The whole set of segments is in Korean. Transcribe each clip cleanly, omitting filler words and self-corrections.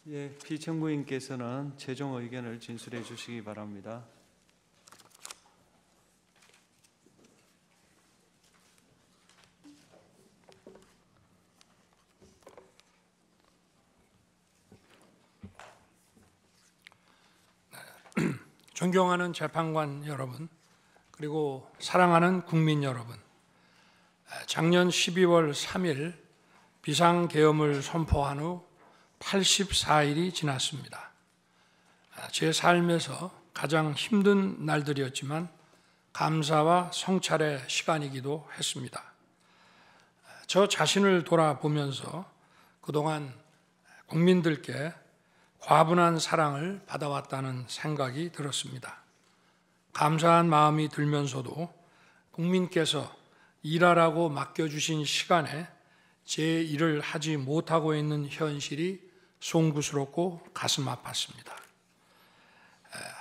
예, 피청구인께서는 최종 의견을 진술해 주시기 바랍니다. 존경하는 재판관 여러분, 그리고 사랑하는 국민 여러분, 작년 12월 3일 비상계엄을 선포한 후 84일이 지났습니다. 제 삶에서 가장 힘든 날들이었지만 감사와 성찰의 시간이기도 했습니다. 저 자신을 돌아보면서 그동안 국민들께 과분한 사랑을 받아왔다는 생각이 들었습니다. 감사한 마음이 들면서도 국민께서 일하라고 맡겨주신 시간에 제 일을 하지 못하고 있는 현실이 송구스럽고 가슴 아팠습니다.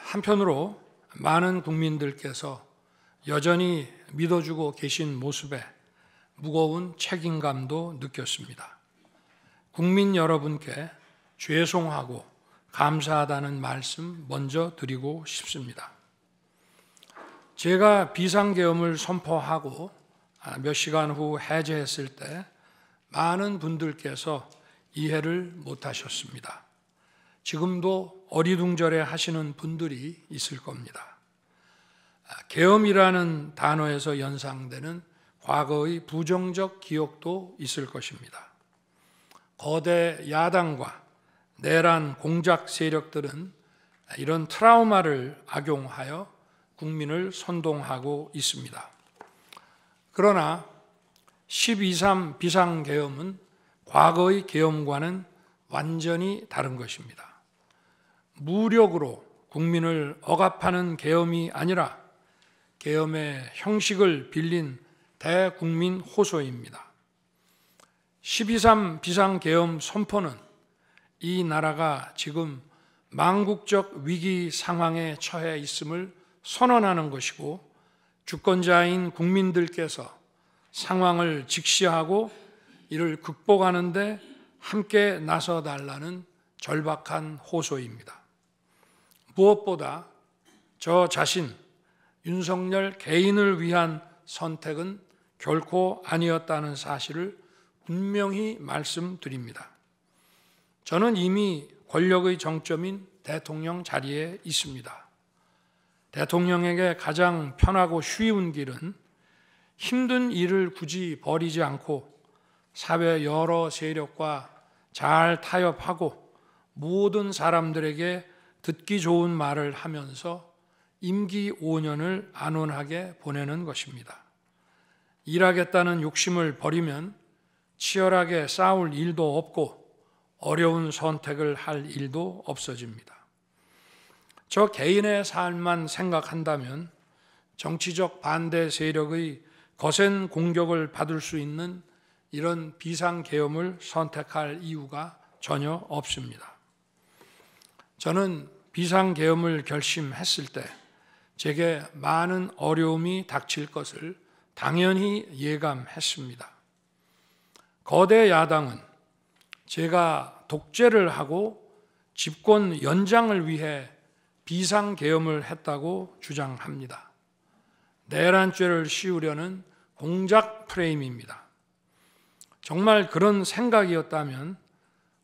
한편으로 많은 국민들께서 여전히 믿어주고 계신 모습에 무거운 책임감도 느꼈습니다. 국민 여러분께 죄송하고 감사하다는 말씀 먼저 드리고 싶습니다. 제가 비상계엄을 선포하고 몇 시간 후 해제했을 때 많은 분들께서 이해를 못하셨습니다. 지금도 어리둥절해 하시는 분들이 있을 겁니다. 계엄이라는 단어에서 연상되는 과거의 부정적 기억도 있을 것입니다. 거대 야당과 내란 공작 세력들은 이런 트라우마를 악용하여 국민을 선동하고 있습니다. 그러나 12.3 비상계엄은 과거의 계엄과는 완전히 다른 것입니다. 무력으로 국민을 억압하는 계엄이 아니라 계엄의 형식을 빌린 대국민 호소입니다. 12.3 비상계엄 선포는 이 나라가 지금 망국적 위기 상황에 처해 있음을 선언하는 것이고, 주권자인 국민들께서 상황을 직시하고 이를 극복하는 데 함께 나서달라는 절박한 호소입니다. 무엇보다 저 자신 윤석열 개인을 위한 선택은 결코 아니었다는 사실을 분명히 말씀드립니다. 저는 이미 권력의 정점인 대통령 자리에 있습니다. 대통령에게 가장 편하고 쉬운 길은 힘든 일을 굳이 벌이지 않고 사회 여러 세력과 잘 타협하고 모든 사람들에게 듣기 좋은 말을 하면서 임기 5년을 안온하게 보내는 것입니다. 일하겠다는 욕심을 버리면 치열하게 싸울 일도 없고 어려운 선택을 할 일도 없어집니다. 저 개인의 삶만 생각한다면 정치적 반대 세력의 거센 공격을 받을 수 있는 이런 비상계엄을 선택할 이유가 전혀 없습니다. 저는 비상계엄을 결심했을 때 제게 많은 어려움이 닥칠 것을 당연히 예감했습니다. 거대 야당은 제가 독재를 하고 집권 연장을 위해 비상계엄을 했다고 주장합니다. 내란죄를 씌우려는 공작 프레임입니다. 정말 그런 생각이었다면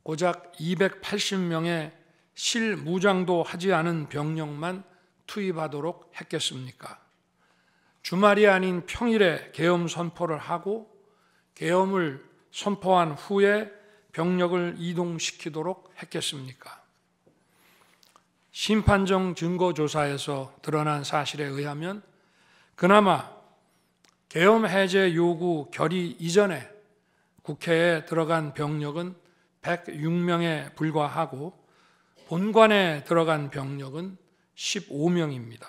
고작 280명의 실무장도 하지 않은 병력만 투입하도록 했겠습니까? 주말이 아닌 평일에 계엄 선포를 하고 계엄을 선포한 후에 병력을 이동시키도록 했겠습니까? 심판정 증거조사에서 드러난 사실에 의하면 그나마 계엄 해제 요구 결의 이전에 국회에 들어간 병력은 106명에 불과하고 본관에 들어간 병력은 15명입니다.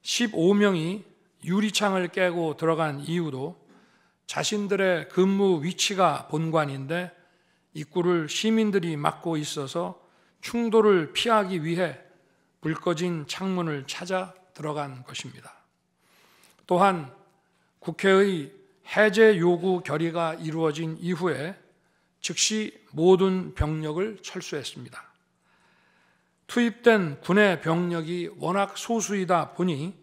15명이 유리창을 깨고 들어간 이유도 자신들의 근무 위치가 본관인데 입구를 시민들이 막고 있어서 충돌을 피하기 위해 불 꺼진 창문을 찾아 들어간 것입니다. 또한 국회의 해제 요구 결의가 이루어진 이후에 즉시 모든 병력을 철수했습니다. 투입된 군의 병력이 워낙 소수이다 보니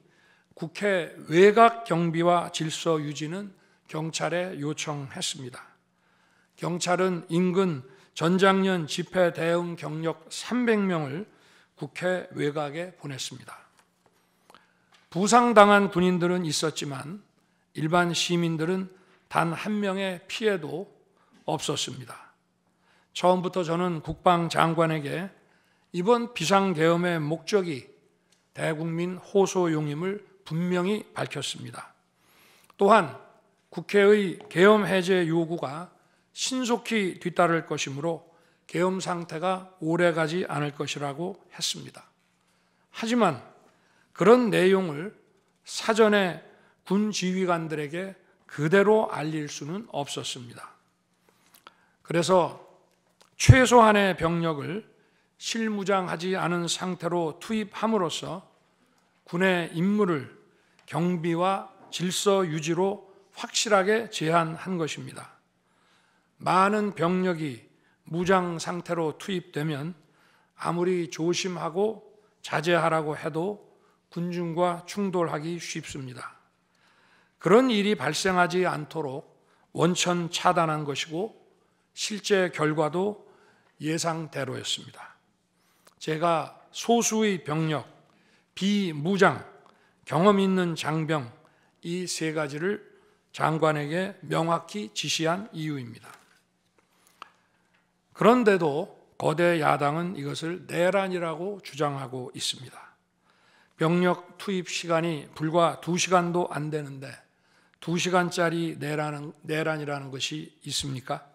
국회 외곽 경비와 질서 유지는 경찰에 요청했습니다. 경찰은 인근 전장년 집회 대응 경력 300명을 국회 외곽에 보냈습니다. 부상당한 군인들은 있었지만 일반 시민들은 단 한 명의 피해도 없었습니다. 처음부터 저는 국방장관에게 이번 비상계엄의 목적이 대국민 호소용임을 분명히 밝혔습니다. 또한 국회의 계엄 해제 요구가 신속히 뒤따를 것이므로 계엄 상태가 오래가지 않을 것이라고 했습니다. 하지만 그런 내용을 사전에 군 지휘관들에게 그대로 알릴 수는 없었습니다. 그래서 최소한의 병력을 실무장하지 않은 상태로 투입함으로써 군의 임무를 경비와 질서 유지로 확실하게 제한한 것입니다. 많은 병력이 무장 상태로 투입되면 아무리 조심하고 자제하라고 해도 군중과 충돌하기 쉽습니다. 그런 일이 발생하지 않도록 원천 차단한 것이고 실제 결과도 예상대로였습니다. 제가 소수의 병력, 비무장, 경험 있는 장병 이 세 가지를 장관에게 명확히 지시한 이유입니다. 그런데도 거대 야당은 이것을 내란이라고 주장하고 있습니다. 병력 투입 시간이 불과 2시간도 안 되는데 2시간짜리 내란이라는 것이 있습니까?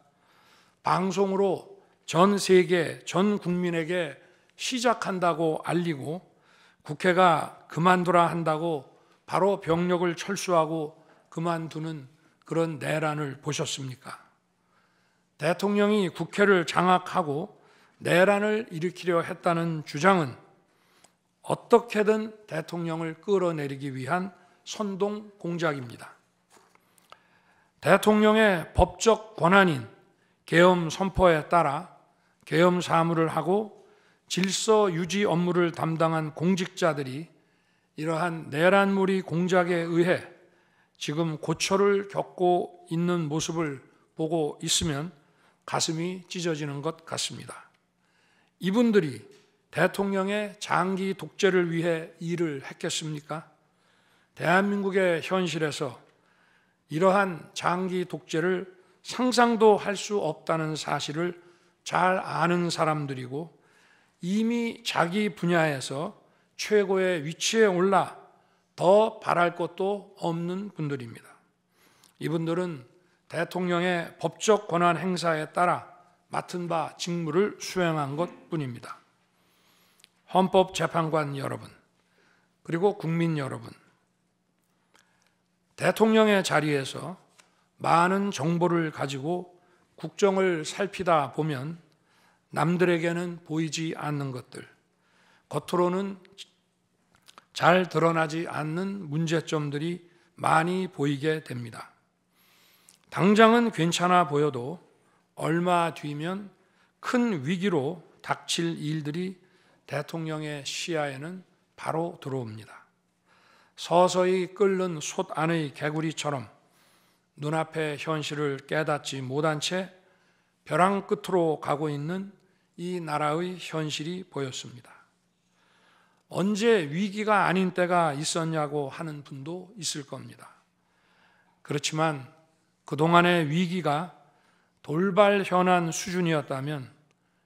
방송으로 전 세계, 전 국민에게 시작한다고 알리고 국회가 그만두라 한다고 바로 병력을 철수하고 그만두는 그런 내란을 보셨습니까? 대통령이 국회를 장악하고 내란을 일으키려 했다는 주장은 어떻게든 대통령을 끌어내리기 위한 선동 공작입니다. 대통령의 법적 권한인 계엄 선포에 따라 계엄 사무를 하고 질서 유지 업무를 담당한 공직자들이 이러한 내란무리 공작에 의해 지금 고초를 겪고 있는 모습을 보고 있으면 가슴이 찢어지는 것 같습니다. 이분들이 대통령의 장기 독재를 위해 일을 했겠습니까? 대한민국의 현실에서 이러한 장기 독재를 상상도 할 수 없다는 사실을 잘 아는 사람들이고 이미 자기 분야에서 최고의 위치에 올라 더 바랄 것도 없는 분들입니다. 이분들은 대통령의 법적 권한 행사에 따라 맡은 바 직무를 수행한 것뿐입니다. 헌법재판관 여러분, 그리고 국민 여러분, 대통령의 자리에서 많은 정보를 가지고 국정을 살피다 보면 남들에게는 보이지 않는 것들, 겉으로는 잘 드러나지 않는 문제점들이 많이 보이게 됩니다. 당장은 괜찮아 보여도 얼마 뒤면 큰 위기로 닥칠 일들이 대통령의 시야에는 바로 들어옵니다. 서서히 끓는 솥 안의 개구리처럼 눈앞의 현실을 깨닫지 못한 채 벼랑 끝으로 가고 있는 이 나라의 현실이 보였습니다. 언제 위기가 아닌 때가 있었냐고 하는 분도 있을 겁니다. 그렇지만 그동안의 위기가 돌발 현안 수준이었다면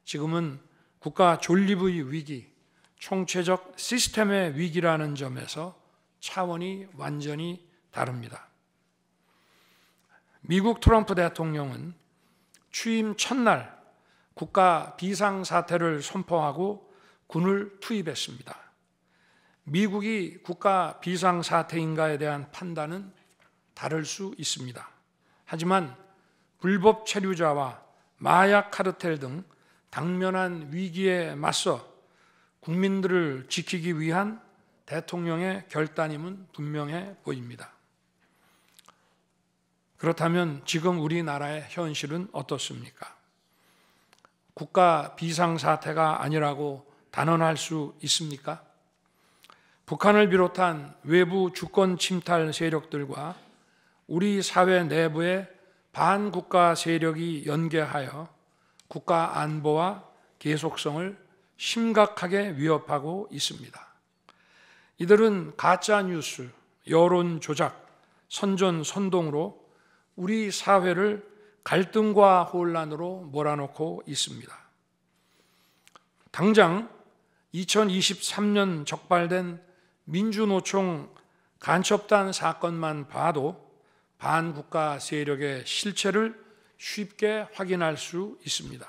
지금은 국가 존립의 위기, 총체적 시스템의 위기라는 점에서 차원이 완전히 다릅니다. 미국 트럼프 대통령은 취임 첫날 국가 비상사태를 선포하고 군을 투입했습니다. 미국이 국가 비상사태인가에 대한 판단은 다를 수 있습니다. 하지만 불법 체류자와 마약 카르텔 등 당면한 위기에 맞서 국민들을 지키기 위한 대통령의 결단임은 분명해 보입니다. 그렇다면 지금 우리나라의 현실은 어떻습니까? 국가 비상사태가 아니라고 단언할 수 있습니까? 북한을 비롯한 외부 주권 침탈 세력들과 우리 사회 내부의 반국가 세력이 연계하여 국가 안보와 계속성을 심각하게 위협하고 있습니다. 이들은 가짜 뉴스, 여론 조작, 선전 선동으로 우리 사회를 갈등과 혼란으로 몰아넣고 있습니다. 당장 2023년 적발된 민주노총 간첩단 사건만 봐도 반국가 세력의 실체를 쉽게 확인할 수 있습니다.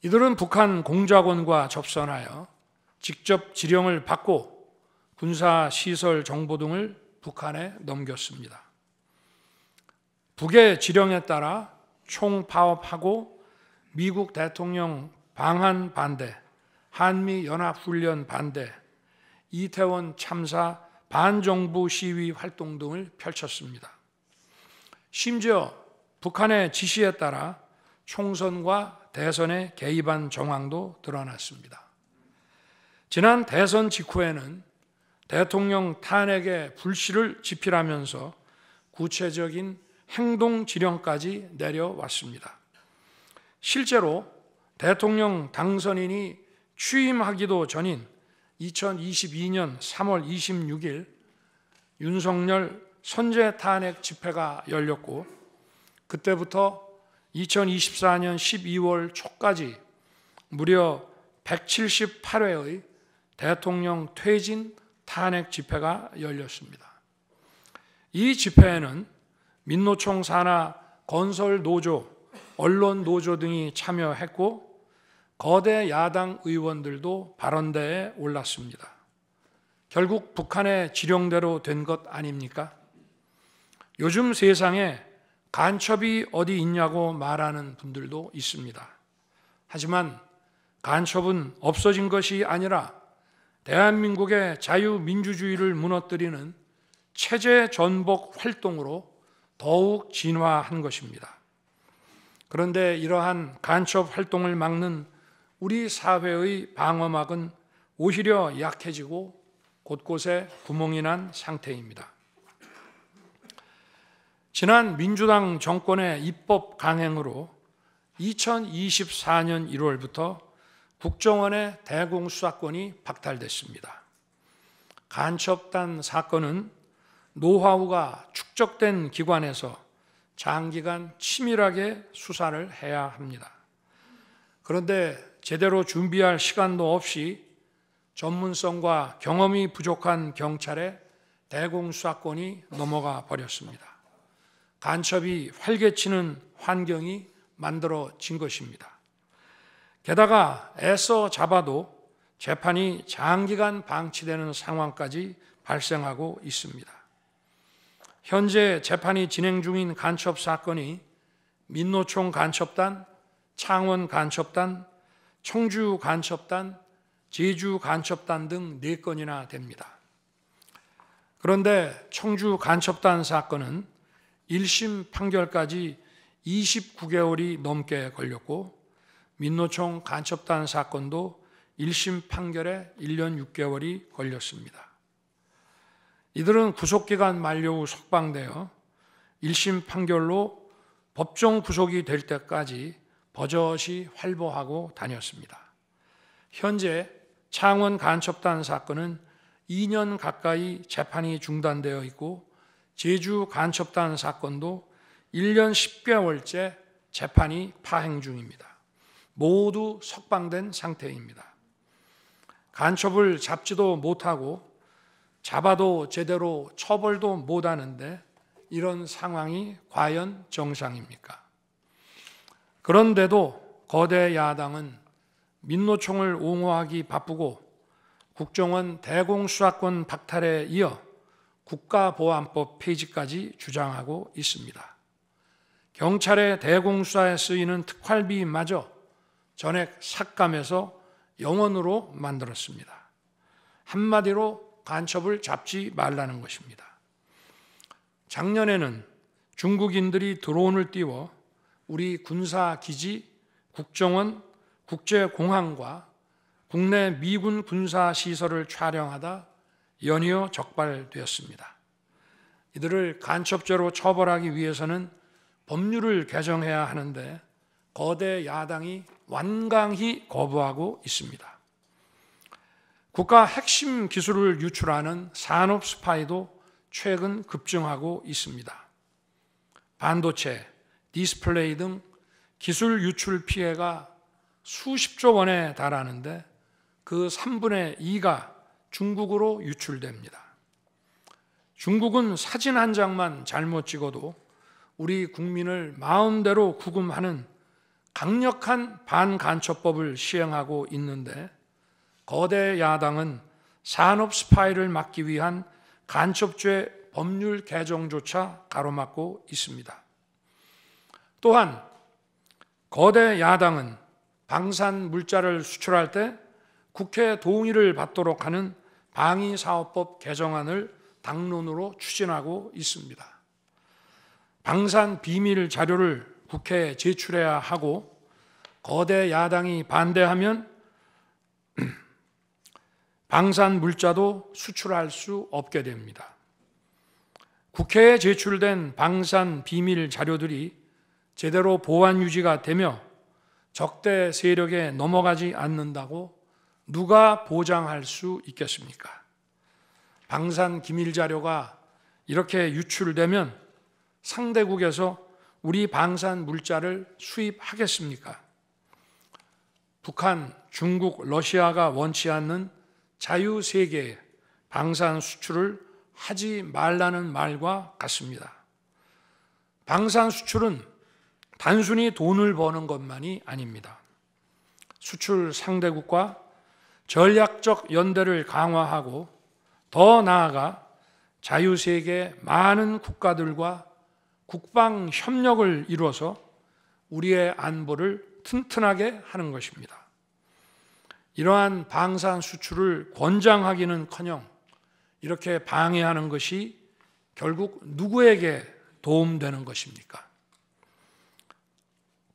이들은 북한 공작원과 접선하여 직접 지령을 받고 군사시설 정보 등을 북한에 넘겼습니다. 북의 지령에 따라 총파업하고 미국 대통령 방한 반대, 한미연합훈련 반대, 이태원 참사 반정부 시위 활동 등을 펼쳤습니다. 심지어 북한의 지시에 따라 총선과 대선에 개입한 정황도 드러났습니다. 지난 대선 직후에는 대통령 탄핵의 불씨를 지필하면서 구체적인 행동 지령까지 내려왔습니다. 실제로 대통령 당선인이 취임하기도 전인 2022년 3월 26일 윤석열 선제 탄핵 집회가 열렸고 그때부터 2024년 12월 초까지 무려 178회의 대통령 퇴진 탄핵 집회가 열렸습니다. 이 집회에는 민노총 산하 건설 노조, 언론 노조 등이 참여했고 거대 야당 의원들도 발언대에 올랐습니다. 결국 북한의 지령대로 된 것 아닙니까? 요즘 세상에 간첩이 어디 있냐고 말하는 분들도 있습니다. 하지만 간첩은 없어진 것이 아니라 대한민국의 자유민주주의를 무너뜨리는 체제 전복 활동으로 더욱 진화한 것입니다. 그런데 이러한 간첩 활동을 막는 우리 사회의 방어막은 오히려 약해지고 곳곳에 구멍이 난 상태입니다. 지난 민주당 정권의 입법 강행으로 2024년 1월부터 국정원의 대공수사권이 박탈됐습니다. 간첩단 사건은 노하우가 축적된 기관에서 장기간 치밀하게 수사를 해야 합니다. 그런데 제대로 준비할 시간도 없이 전문성과 경험이 부족한 경찰에 대공수사권이 넘어가 버렸습니다. 간첩이 활개치는 환경이 만들어진 것입니다. 게다가 애써 잡아도 재판이 장기간 방치되는 상황까지 발생하고 있습니다. 현재 재판이 진행 중인 간첩 사건이 민노총 간첩단, 창원 간첩단, 청주 간첩단, 제주 간첩단 등 4건이나 됩니다. 그런데 청주 간첩단 사건은 1심 판결까지 29개월이 넘게 걸렸고 민노총 간첩단 사건도 1심 판결에 1년 6개월이 걸렸습니다. 이들은 구속기간 만료 후 석방되어 1심 판결로 법정 구속이 될 때까지 버젓이 활보하고 다녔습니다. 현재 창원 간첩단 사건은 2년 가까이 재판이 중단되어 있고 제주 간첩단 사건도 1년 10개월째 재판이 파행 중입니다. 모두 석방된 상태입니다. 간첩을 잡지도 못하고 잡아도 제대로 처벌도 못하는데 이런 상황이 과연 정상입니까? 그런데도 거대 야당은 민노총을 옹호하기 바쁘고 국정원 대공수사권 박탈에 이어 국가보안법 폐지까지 주장하고 있습니다. 경찰의 대공수사에 쓰이는 특활비마저 전액 삭감해서 영원으로 만들었습니다. 한마디로 간첩을 잡지 말라는 것입니다. 작년에는 중국인들이 드론을 띄워 우리 군사기지, 국정원 국제공항과 국내 미군 군사시설을 촬영하다 연이어 적발되었습니다. 이들을 간첩죄로 처벌하기 위해서는 법률을 개정해야 하는데 거대 야당이 완강히 거부하고 있습니다. 국가 핵심 기술을 유출하는 산업 스파이도 최근 급증하고 있습니다. 반도체, 디스플레이 등 기술 유출 피해가 수십조 원에 달하는데 그 3분의 2가 중국으로 유출됩니다. 중국은 사진 한 장만 잘못 찍어도 우리 국민을 마음대로 구금하는 강력한 반간첩법을 시행하고 있는데 거대 야당은 산업 스파이를 막기 위한 간첩죄 법률 개정조차 가로막고 있습니다. 또한 거대 야당은 방산 물자를 수출할 때 국회 동의를 받도록 하는 방위사업법 개정안을 당론으로 추진하고 있습니다. 방산 비밀 자료를 국회에 제출해야 하고 거대 야당이 반대하면 방산 물자도 수출할 수 없게 됩니다. 국회에 제출된 방산 비밀 자료들이 제대로 보안 유지가 되며 적대 세력에 넘어가지 않는다고 누가 보장할 수 있겠습니까? 방산 기밀 자료가 이렇게 유출되면 상대국에서 우리 방산 물자를 수입하겠습니까? 북한, 중국, 러시아가 원치 않는 자유세계에 방산 수출을 하지 말라는 말과 같습니다. 방산 수출은 단순히 돈을 버는 것만이 아닙니다. 수출 상대국과 전략적 연대를 강화하고 더 나아가 자유세계 많은 국가들과 국방 협력을 이루어서 우리의 안보를 튼튼하게 하는 것입니다. 이러한 방산 수출을 권장하기는커녕 이렇게 방해하는 것이 결국 누구에게 도움되는 것입니까?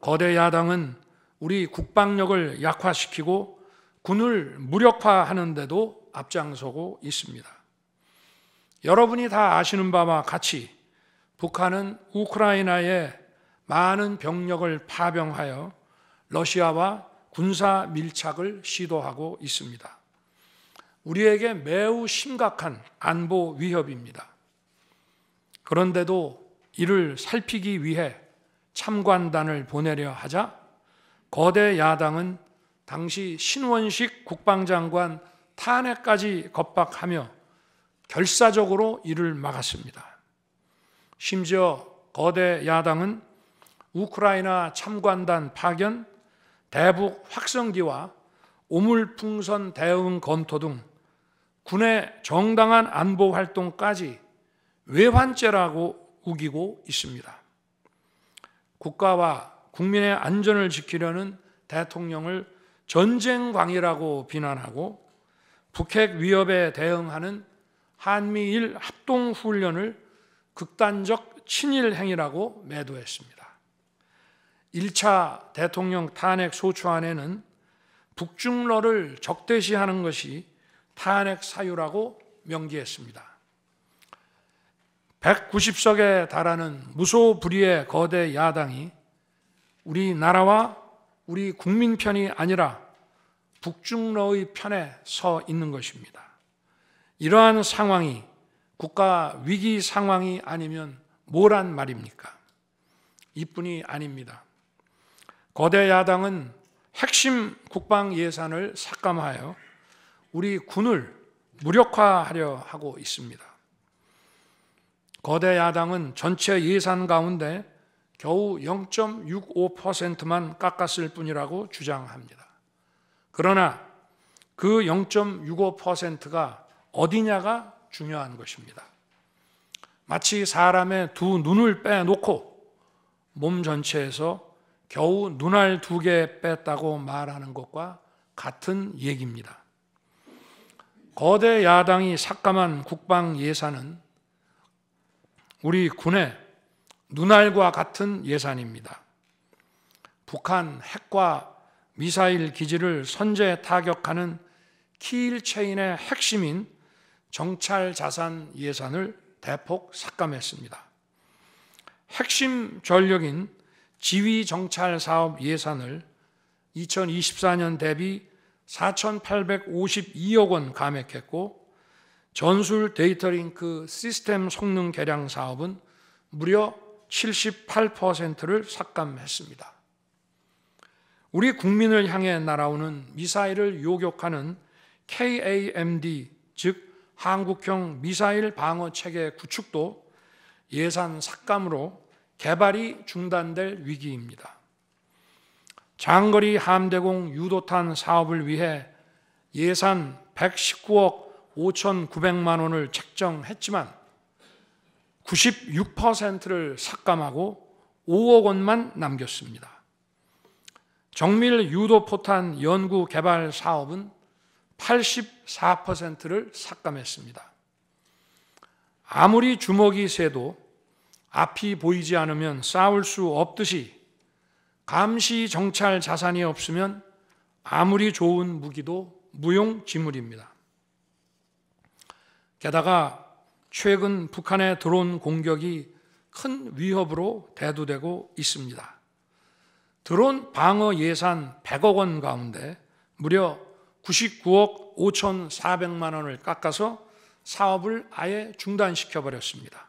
거대 야당은 우리 국방력을 약화시키고 군을 무력화하는 데도 앞장서고 있습니다. 여러분이 다 아시는 바와 같이 북한은 우크라이나에 많은 병력을 파병하여 러시아와 군사 밀착을 시도하고 있습니다. 우리에게 매우 심각한 안보 위협입니다. 그런데도 이를 살피기 위해 참관단을 보내려 하자 거대 야당은 당시 신원식 국방장관 탄핵까지 겁박하며 결사적으로 이를 막았습니다. 심지어 거대 야당은 우크라이나 참관단 파견, 대북 확성기와 오물풍선 대응 검토 등 군의 정당한 안보 활동까지 외환죄라고 우기고 있습니다. 국가와 국민의 안전을 지키려는 대통령을 전쟁광이라고 비난하고 북핵 위협에 대응하는 한미일 합동훈련을 극단적 친일 행위라고 매도했습니다. 1차 대통령 탄핵 소추안에는 북중러를 적대시하는 것이 탄핵 사유라고 명기했습니다. 190석에 달하는 무소불위의 거대 야당이 우리나라와 우리 국민 편이 아니라 북중러의 편에 서 있는 것입니다. 이러한 상황이 국가 위기 상황이 아니면 뭐란 말입니까? 이뿐이 아닙니다. 거대 야당은 핵심 국방 예산을 삭감하여 우리 군을 무력화하려 하고 있습니다. 거대 야당은 전체 예산 가운데 겨우 0.65%만 깎았을 뿐이라고 주장합니다. 그러나 그 0.65%가 어디냐가 중요한 것입니다. 마치 사람의 두 눈을 빼놓고 몸 전체에서 겨우 눈알 2개 뺐다고 말하는 것과 같은 얘기입니다. 거대 야당이 삭감한 국방 예산은 우리 군의 눈알과 같은 예산입니다. 북한 핵과 미사일 기지를 선제 타격하는 키일체인의 핵심인 정찰 자산 예산을 대폭 삭감했습니다. 핵심 전력인 지휘 정찰 사업 예산을 2024년 대비 4,852억 원 감액했고, 전술 데이터링크 시스템 성능 개량 사업은 무려 78%를 삭감했습니다. 우리 국민을 향해 날아오는 미사일을 요격하는 KAMD, 즉 한국형 미사일 방어 체계 구축도 예산 삭감으로 개발이 중단될 위기입니다. 장거리 함대공 유도탄 사업을 위해 예산 119억 5,900만 원을 책정했지만 96%를 삭감하고 5억 원만 남겼습니다. 정밀 유도포탄 연구 개발 사업은 84%를 삭감했습니다. 아무리 주먹이 세도 앞이 보이지 않으면 싸울 수 없듯이 감시 정찰 자산이 없으면 아무리 좋은 무기도 무용지물입니다. 게다가 최근 북한의 드론 공격이 큰 위협으로 대두되고 있습니다. 드론 방어 예산 100억 원 가운데 무려 99억 5,400만 원을 깎아서 사업을 아예 중단시켜버렸습니다.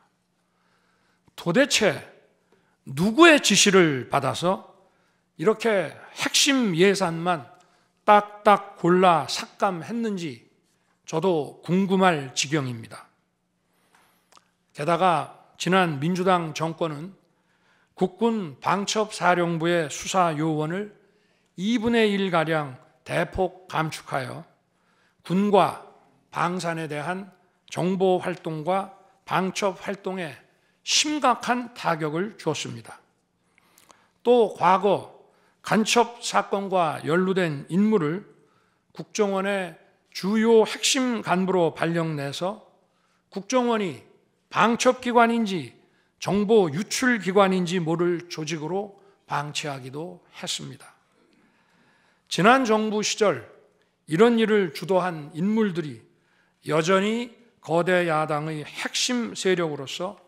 도대체 누구의 지시를 받아서 이렇게 핵심 예산만 딱딱 골라 삭감했는지 저도 궁금할 지경입니다. 게다가 지난 민주당 정권은 국군 방첩사령부의 수사 요원을 2분의 1가량 대폭 감축하여 군과 방산에 대한 정보 활동과 방첩 활동에 심각한 타격을 주었습니다. 또 과거 간첩 사건과 연루된 인물을 국정원의 주요 핵심 간부로 발령내서 국정원이 방첩기관인지 정보 유출기관인지 모를 조직으로 방치하기도 했습니다. 지난 정부 시절 이런 일을 주도한 인물들이 여전히 거대 야당의 핵심 세력으로서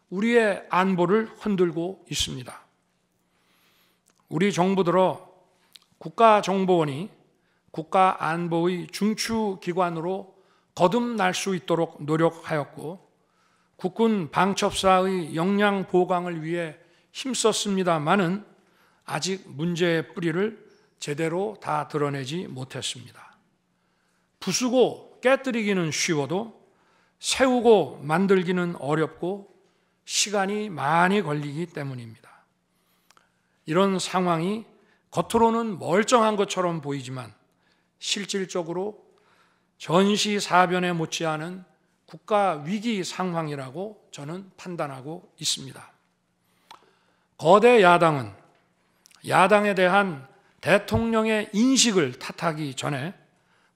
우리의 안보를 흔들고 있습니다. 우리 정부 들어 국가정보원이 국가안보의 중추기관으로 거듭날 수 있도록 노력하였고 국군 방첩사의 역량 보강을 위해 힘썼습니다마는 아직 문제의 뿌리를 제대로 다 드러내지 못했습니다. 부수고 깨뜨리기는 쉬워도 세우고 만들기는 어렵고 시간이 많이 걸리기 때문입니다. 이런 상황이 겉으로는 멀쩡한 것처럼 보이지만 실질적으로 전시사변에 못지않은 국가 위기 상황이라고 저는 판단하고 있습니다. 거대 야당은 야당에 대한 대통령의 인식을 탓하기 전에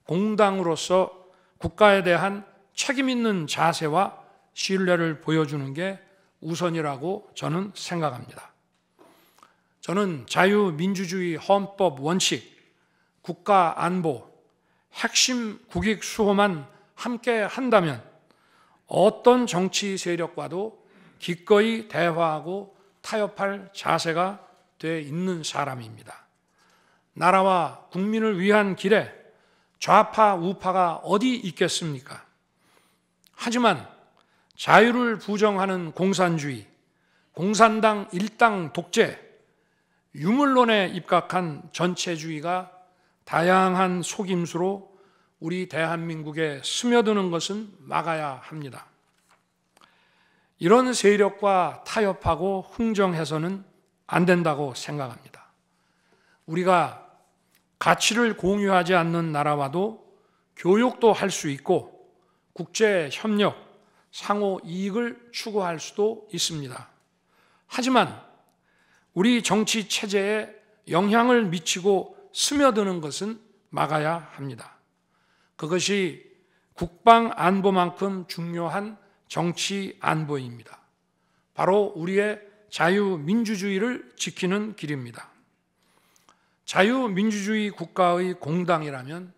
공당으로서 국가에 대한 책임 있는 자세와 신뢰를 보여주는 게 우선이라고 저는 생각합니다. 저는 자유민주주의 헌법 원칙, 국가 안보, 핵심 국익 수호만 함께 한다면 어떤 정치 세력과도 기꺼이 대화하고 타협할 자세가 돼 있는 사람입니다. 나라와 국민을 위한 길에 좌파 우파가 어디 있겠습니까? 하지만 자유를 부정하는 공산주의, 공산당 일당 독재, 유물론에 입각한 전체주의가 다양한 속임수로 우리 대한민국에 스며드는 것은 막아야 합니다. 이런 세력과 타협하고 흥정해서는 안 된다고 생각합니다. 우리가 가치를 공유하지 않는 나라와도 교역도 할 수 있고 국제 협력, 상호 이익을 추구할 수도 있습니다. 하지만 우리 정치 체제에 영향을 미치고 스며드는 것은 막아야 합니다. 그것이 국방 안보만큼 중요한 정치 안보입니다. 바로 우리의 자유민주주의를 지키는 길입니다. 자유민주주의 국가의 공당이라면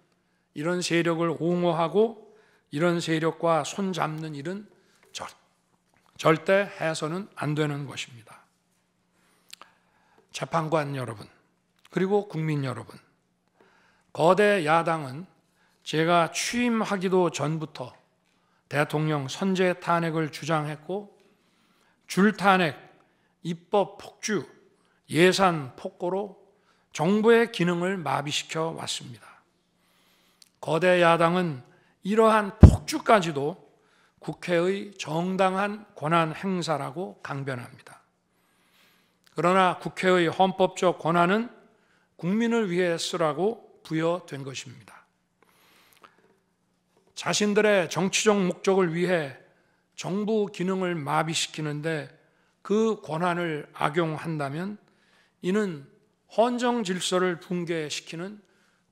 이런 세력을 옹호하고 이런 세력과 손잡는 일은 절대 해서는 안 되는 것입니다. 재판관 여러분, 그리고 국민 여러분, 거대 야당은 제가 취임하기도 전부터 대통령 선제 탄핵을 주장했고 줄탄핵, 입법 폭주, 예산 폭거로 정부의 기능을 마비시켜 왔습니다. 거대 야당은 이러한 폭주까지도 국회의 정당한 권한 행사라고 강변합니다. 그러나 국회의 헌법적 권한은 국민을 위해 쓰라고 부여된 것입니다. 자신들의 정치적 목적을 위해 정부 기능을 마비시키는데 그 권한을 악용한다면 이는 헌정 질서를 붕괴시키는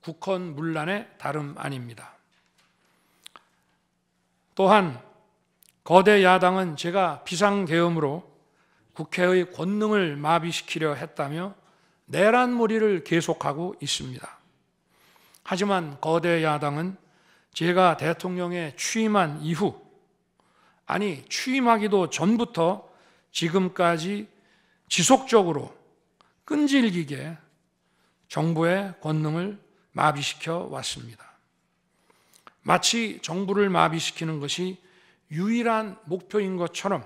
국헌문란의 다름 아닙니다. 또한 거대 야당은 제가 비상계엄으로 국회의 권능을 마비시키려 했다며 내란몰이를 계속하고 있습니다. 하지만 거대 야당은 제가 대통령에 취임한 이후, 아니 취임하기도 전부터 지금까지 지속적으로 끈질기게 정부의 권능을 마비시켜 왔습니다. 마치 정부를 마비시키는 것이 유일한 목표인 것처럼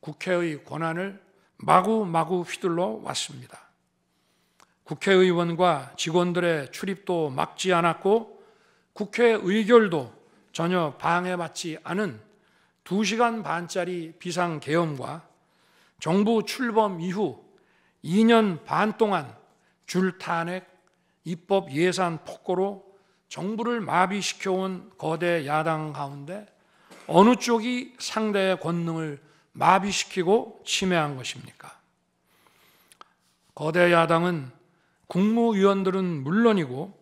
국회의 권한을 마구마구 휘둘러 왔습니다. 국회의원과 직원들의 출입도 막지 않았고 국회 의결도 전혀 방해받지 않은 2시간 반짜리 비상계엄과 정부 출범 이후 2년 반 동안 줄탄핵, 입법 예산 폭거로 정부를 마비시켜온 거대 야당 가운데 어느 쪽이 상대의 권능을 마비시키고 침해한 것입니까? 거대 야당은 국무위원들은 물론이고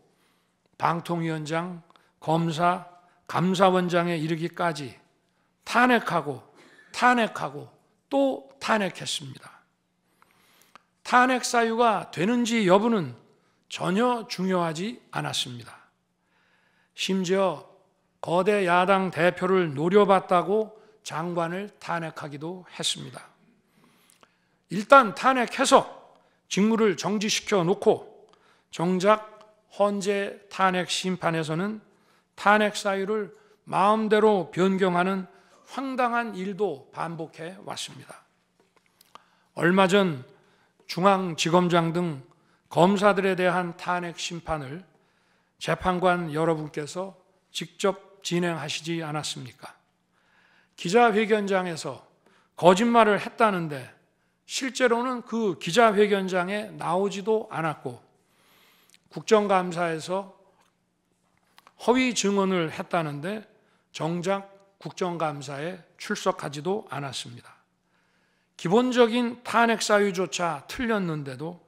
방통위원장, 검사, 감사원장에 이르기까지 탄핵하고 또 탄핵했습니다. 탄핵 사유가 되는지 여부는 전혀 중요하지 않았습니다. 심지어 거대 야당 대표를 노려봤다고 장관을 탄핵하기도 했습니다. 일단 탄핵해서 직무를 정지시켜 놓고 정작 헌재 탄핵 심판에서는 탄핵 사유를 마음대로 변경하는 황당한 일도 반복해 왔습니다. 얼마 전 중앙지검장 등 검사들에 대한 탄핵 심판을 재판관 여러분께서 직접 진행하시지 않았습니까? 기자회견장에서 거짓말을 했다는데 실제로는 그 기자회견장에 나오지도 않았고 국정감사에서 허위 증언을 했다는데 정작 국정감사에 출석하지도 않았습니다. 기본적인 탄핵 사유조차 틀렸는데도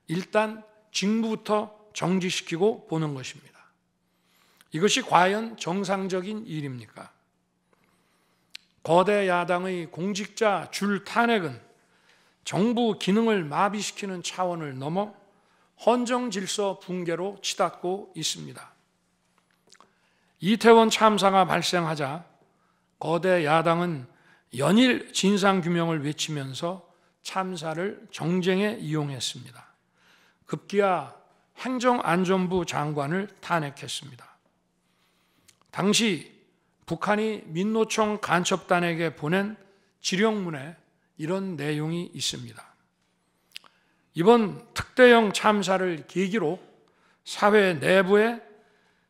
일단 직무부터 정지시키고 보는 것입니다. 이것이 과연 정상적인 일입니까? 거대 야당의 공직자 줄 탄핵은 정부 기능을 마비시키는 차원을 넘어 헌정 질서 붕괴로 치닫고 있습니다. 이태원 참사가 발생하자 거대 야당은 연일 진상규명을 외치면서 참사를 정쟁에 이용했습니다. 급기야 행정안전부 장관을 탄핵했습니다. 당시 북한이 민노총 간첩단에게 보낸 지령문에 이런 내용이 있습니다. 이번 특대형 참사를 계기로 사회 내부에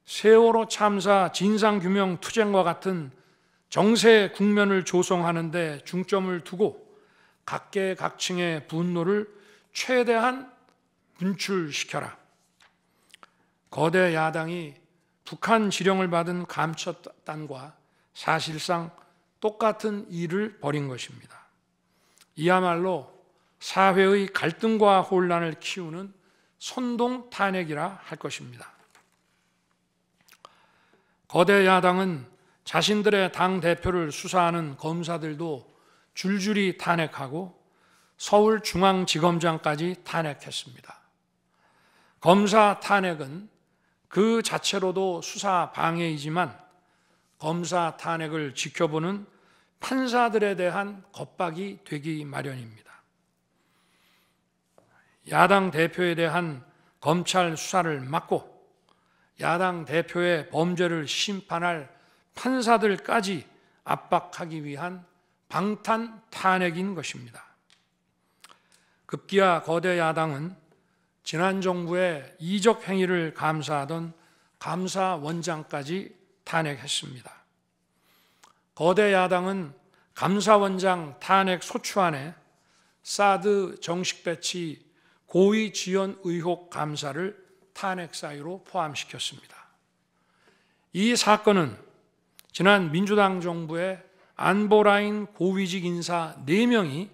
세월호 참사 진상규명 투쟁과 같은 정세 국면을 조성하는 데 중점을 두고 각계각층의 분노를 최대한 분출시켜라. 거대 야당이 북한 지령을 받은 감첩단과 사실상 똑같은 일을 벌인 것입니다. 이야말로 사회의 갈등과 혼란을 키우는 선동 탄핵이라 할 것입니다. 거대 야당은 자신들의 당대표를 수사하는 검사들도 줄줄이 탄핵하고 서울중앙지검장까지 탄핵했습니다. 검사 탄핵은 그 자체로도 수사 방해이지만 검사 탄핵을 지켜보는 판사들에 대한 겁박이 되기 마련입니다. 야당 대표에 대한 검찰 수사를 막고 야당 대표의 범죄를 심판할 판사들까지 압박하기 위한 방탄 탄핵인 것입니다. 급기야 거대 야당은 지난 정부의 이적 행위를 감사하던 감사원장까지 탄핵했습니다. 거대 야당은 감사원장 탄핵 소추안에 사드 정식 배치 고의 지연 의혹 감사를 탄핵 사유로 포함시켰습니다. 이 사건은 지난 민주당 정부의 안보라인 고위직 인사 4명이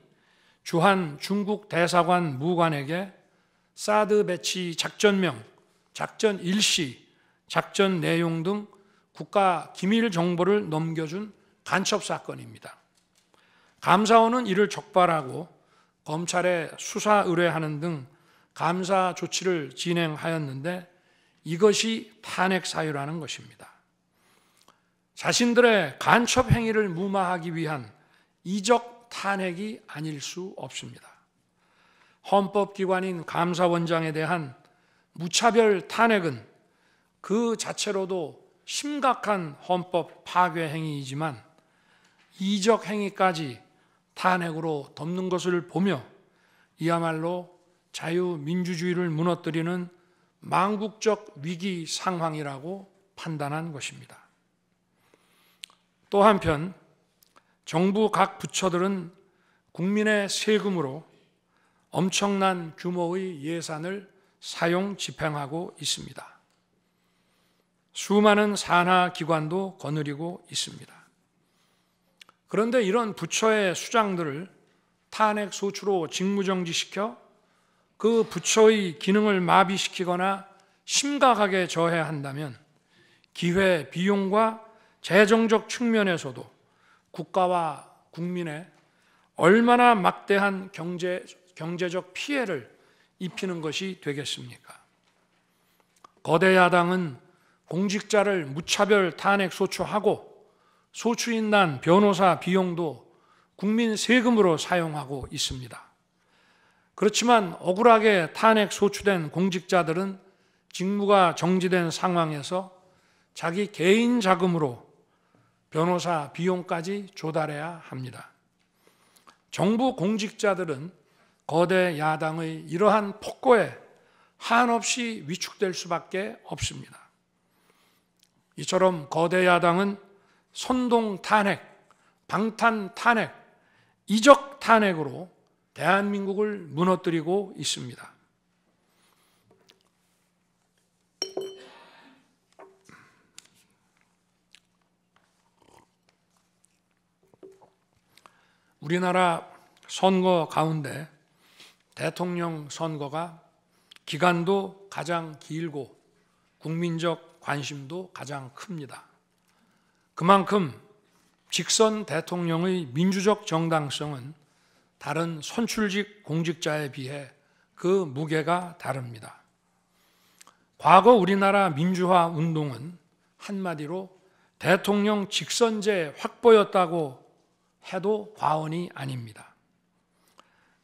주한 중국 대사관 무관에게 사드 배치 작전명, 작전 일시, 작전 내용 등 국가 기밀 정보를 넘겨준 간첩 사건입니다. 감사원은 이를 적발하고 검찰에 수사 의뢰하는 등 감사 조치를 진행하였는데 이것이 탄핵 사유라는 것입니다. 자신들의 간첩 행위를 무마하기 위한 이적 탄핵이 아닐 수 없습니다. 헌법기관인 감사원장에 대한 무차별 탄핵은 그 자체로도 심각한 헌법 파괴 행위이지만 이적 행위까지 탄핵으로 덮는 것을 보며 이야말로 자유민주주의를 무너뜨리는 망국적 위기 상황이라고 판단한 것입니다. 또 한편 정부 각 부처들은 국민의 세금으로 엄청난 규모의 예산을 사용 집행하고 있습니다. 수많은 산하 기관도 거느리고 있습니다. 그런데 이런 부처의 수장들을 탄핵 소추로 직무정지시켜 그 부처의 기능을 마비시키거나 심각하게 저해한다면 기회 비용과 재정적 측면에서도 국가와 국민에 얼마나 막대한 경제적 피해를 입히는 것이 되겠습니까? 거대 야당은 공직자를 무차별 탄핵 소추하고 소추인단 변호사 비용도 국민 세금으로 사용하고 있습니다. 그렇지만 억울하게 탄핵 소추된 공직자들은 직무가 정지된 상황에서 자기 개인 자금으로 변호사 비용까지 조달해야 합니다. 정부 공직자들은 거대 야당의 이러한 폭거에 한없이 위축될 수밖에 없습니다. 이처럼 거대 야당은 선동 탄핵, 방탄 탄핵, 이적 탄핵으로 대한민국을 무너뜨리고 있습니다. 우리나라 선거 가운데 대통령 선거가 기간도 가장 길고 국민적 관심도 가장 큽니다. 그만큼 직선 대통령의 민주적 정당성은 다른 선출직 공직자에 비해 그 무게가 다릅니다. 과거 우리나라 민주화 운동은 한마디로 대통령 직선제 확보였다고 해도 과언이 아닙니다.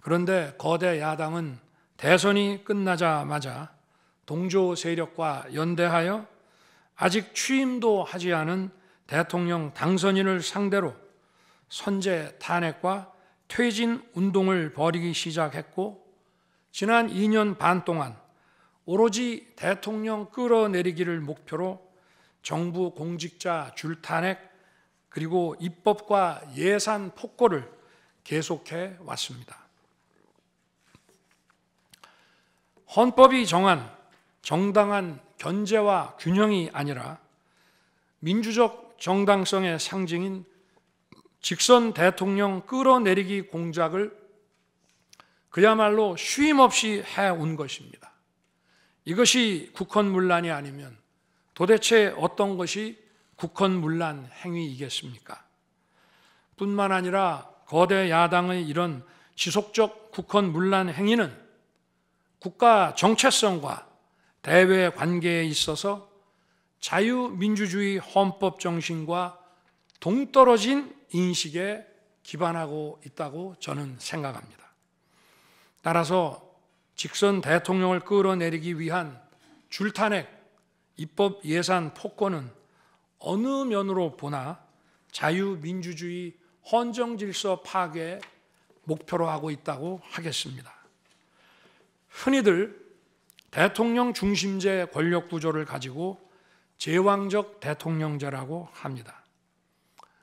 그런데 거대 야당은 대선이 끝나자마자 동조 세력과 연대하여 아직 취임도 하지 않은 대통령 당선인을 상대로 선제 탄핵과 퇴진 운동을 벌이기 시작했고 지난 2년 반 동안 오로지 대통령 끌어내리기를 목표로 정부 공직자 줄탄핵 그리고 입법과 예산 폭거를 계속해 왔습니다. 헌법이 정한 정당한 견제와 균형이 아니라 민주적 정당성의 상징인 직선 대통령 끌어내리기 공작을 그야말로 쉼없이 해온 것입니다. 이것이 국헌문란이 아니면 도대체 어떤 것이 국헌문란 행위이겠습니까? 뿐만 아니라 거대 야당의 이런 지속적 국헌문란 행위는 국가 정체성과 대외 관계에 있어서 자유민주주의 헌법 정신과 동떨어진 인식에 기반하고 있다고 저는 생각합니다. 따라서 직선 대통령을 끌어내리기 위한 줄탄핵, 입법 예산 폭거는 어느 면으로 보나 자유민주주의 헌정질서 파괴 목표로 하고 있다고 하겠습니다. 흔히들 대통령 중심제 권력 구조를 가지고 제왕적 대통령제라고 합니다.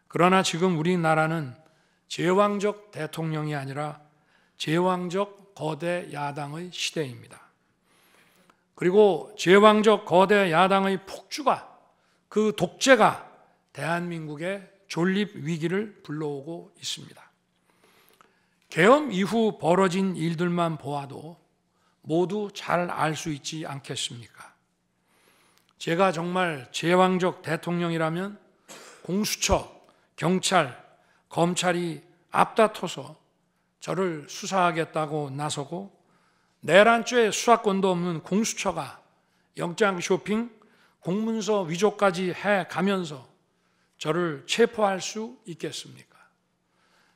그러나 지금 우리나라는 제왕적 대통령이 아니라 제왕적 거대 야당의 시대입니다. 그리고 제왕적 거대 야당의 폭주가, 그 독재가 대한민국의 존립 위기를 불러오고 있습니다. 계엄 이후 벌어진 일들만 보아도 모두 잘 알 수 있지 않겠습니까? 제가 정말 제왕적 대통령이라면 공수처, 경찰, 검찰이 앞다퉈서 저를 수사하겠다고 나서고 내란죄 수사권도 없는 공수처가 영장 쇼핑, 공문서 위조까지 해가면서 저를 체포할 수 있겠습니까?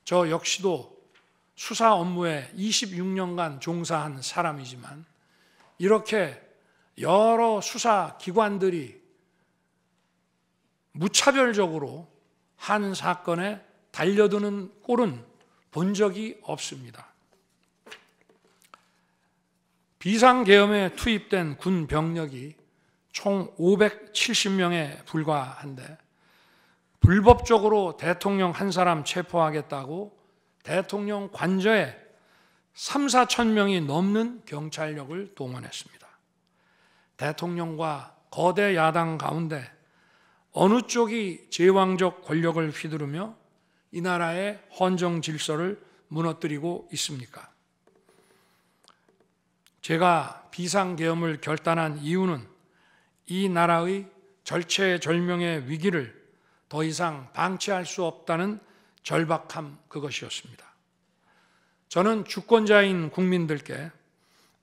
저 역시도 수사 업무에 26년간 종사한 사람이지만 이렇게 여러 수사기관들이 무차별적으로 한 사건에 달려드는 꼴은 본 적이 없습니다. 비상계엄에 투입된 군 병력이 총 570명에 불과한데 불법적으로 대통령 한 사람 체포하겠다고 대통령 관저에 3, 4천 명이 넘는 경찰력을 동원했습니다. 대통령과 거대 야당 가운데 어느 쪽이 제왕적 권력을 휘두르며 이 나라의 헌정 질서를 무너뜨리고 있습니까? 제가 비상계엄을 결단한 이유는 이 나라의 절체절명의 위기를 더 이상 방치할 수 없다는 절박함 그것이었습니다. 저는 주권자인 국민들께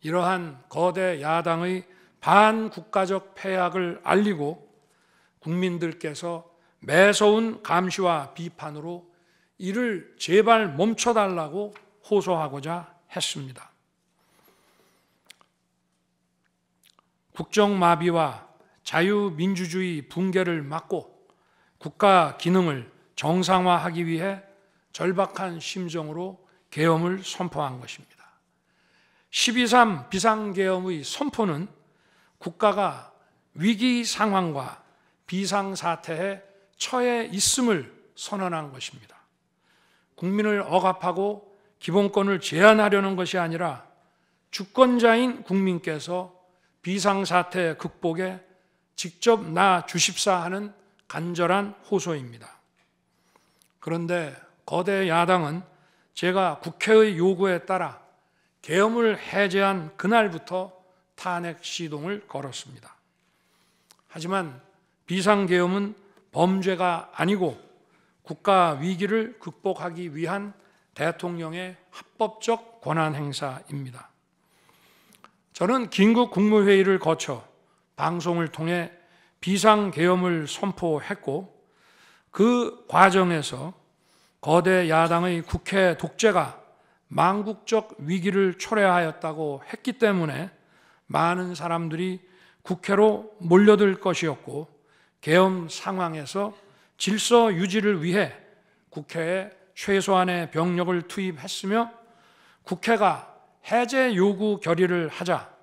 이러한 거대 야당의 반국가적 패악을 알리고 국민들께서 매서운 감시와 비판으로 이를 제발 멈춰달라고 호소하고자 했습니다. 국정마비와 자유민주주의 붕괴를 막고 국가 기능을 정상화하기 위해 절박한 심정으로 계엄을 선포한 것입니다. 12.3 비상계엄의 선포는 국가가 위기 상황과 비상사태에 처해 있음을 선언한 것입니다. 국민을 억압하고 기본권을 제한하려는 것이 아니라 주권자인 국민께서 비상사태 극복에 직접 나주십사 하는 간절한 호소입니다. 그런데 거대 야당은 제가 국회의 요구에 따라 계엄을 해제한 그날부터 탄핵 시동을 걸었습니다. 하지만 비상계엄은 범죄가 아니고 국가 위기를 극복하기 위한 대통령의 합법적 권한 행사입니다. 저는 긴급 국무회의를 거쳐 방송을 통해 비상계엄을 선포했고 그 과정에서 거대 야당의 국회 독재가 망국적 위기를 초래하였다고 했기 때문에 많은 사람들이 국회로 몰려들 것이었고 계엄 상황에서 질서 유지를 위해 국회에 최소한의 병력을 투입했으며 국회가 해제 요구 결의를 하자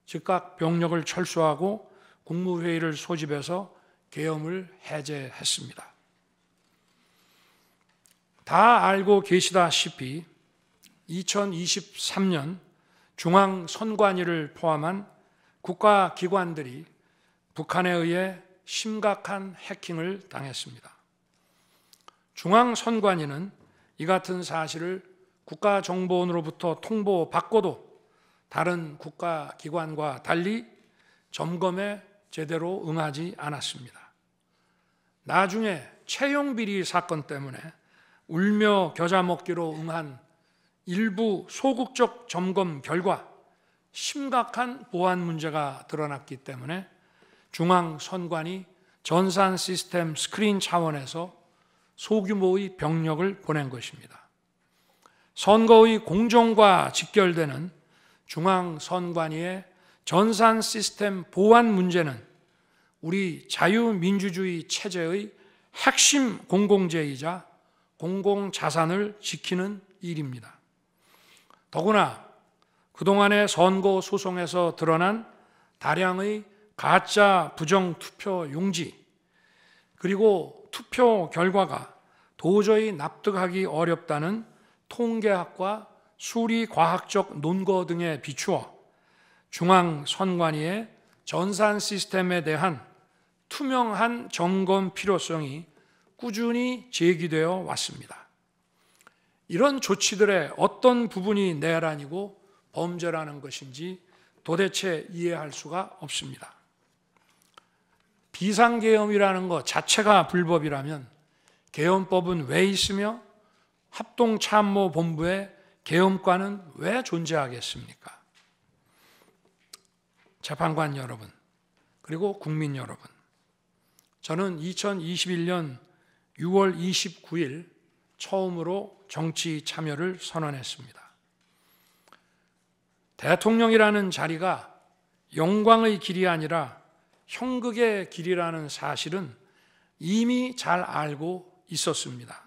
즉각 병력을 철수하고 국무회의를 소집해서 계엄을 해제했습니다. 다 알고 계시다시피 2023년 중앙선관위를 포함한 국가기관들이 북한에 의해 심각한 해킹을 당했습니다. 중앙선관위는 이 같은 사실을 국가정보원으로부터 통보받고도 다른 국가기관과 달리 점검에 제대로 응하지 않았습니다. 나중에 채용비리 사건 때문에 울며 겨자 먹기로 응한 일부 소극적 점검 결과 심각한 보안 문제가 드러났기 때문에 중앙선관위 전산 시스템 스크린 차원에서 소규모의 병력을 보낸 것입니다. 선거의 공정과 직결되는 중앙선관위의 전산 시스템 보안 문제는 우리 자유민주주의 체제의 핵심 공공재이자 공공자산을 지키는 일입니다. 더구나 그동안의 선거 소송에서 드러난 다량의 가짜 부정투표 용지, 그리고 투표 결과가 도저히 납득하기 어렵다는 통계학과 수리과학적 논거 등에 비추어 중앙선관위의 전산 시스템에 대한 투명한 점검 필요성이 꾸준히 제기되어 왔습니다. 이런 조치들의 어떤 부분이 내란이고 범죄라는 것인지 도대체 이해할 수가 없습니다. 비상계엄이라는 것 자체가 불법이라면 계엄법은 왜 있으며 합동참모본부의 계엄관은 왜 존재하겠습니까? 재판관 여러분, 그리고 국민 여러분, 저는 2021년 6월 29일 처음으로 정치 참여를 선언했습니다. 대통령이라는 자리가 영광의 길이 아니라 형극의 길이라는 사실은 이미 잘 알고 있었습니다.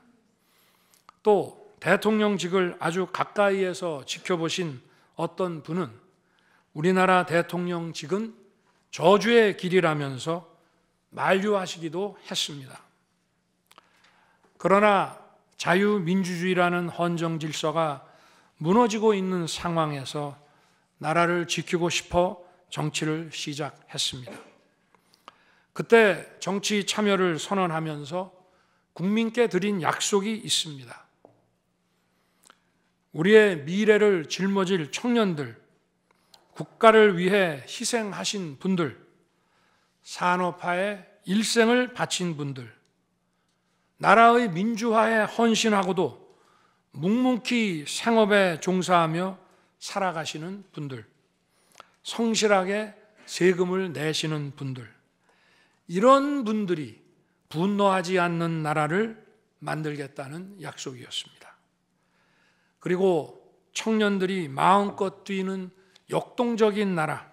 또 대통령직을 아주 가까이에서 지켜보신 어떤 분은 우리나라 대통령직은 저주의 길이라면서 만류하시기도 했습니다. 그러나 자유민주주의라는 헌정 질서가 무너지고 있는 상황에서 나라를 지키고 싶어 정치를 시작했습니다. 그때 정치 참여를 선언하면서 국민께 드린 약속이 있습니다. 우리의 미래를 짊어질 청년들, 국가를 위해 희생하신 분들, 산업화에 일생을 바친 분들, 나라의 민주화에 헌신하고도 묵묵히 생업에 종사하며 살아가시는 분들, 성실하게 세금을 내시는 분들, 이런 분들이 분노하지 않는 나라를 만들겠다는 약속이었습니다. 그리고 청년들이 마음껏 뛰는 역동적인 나라,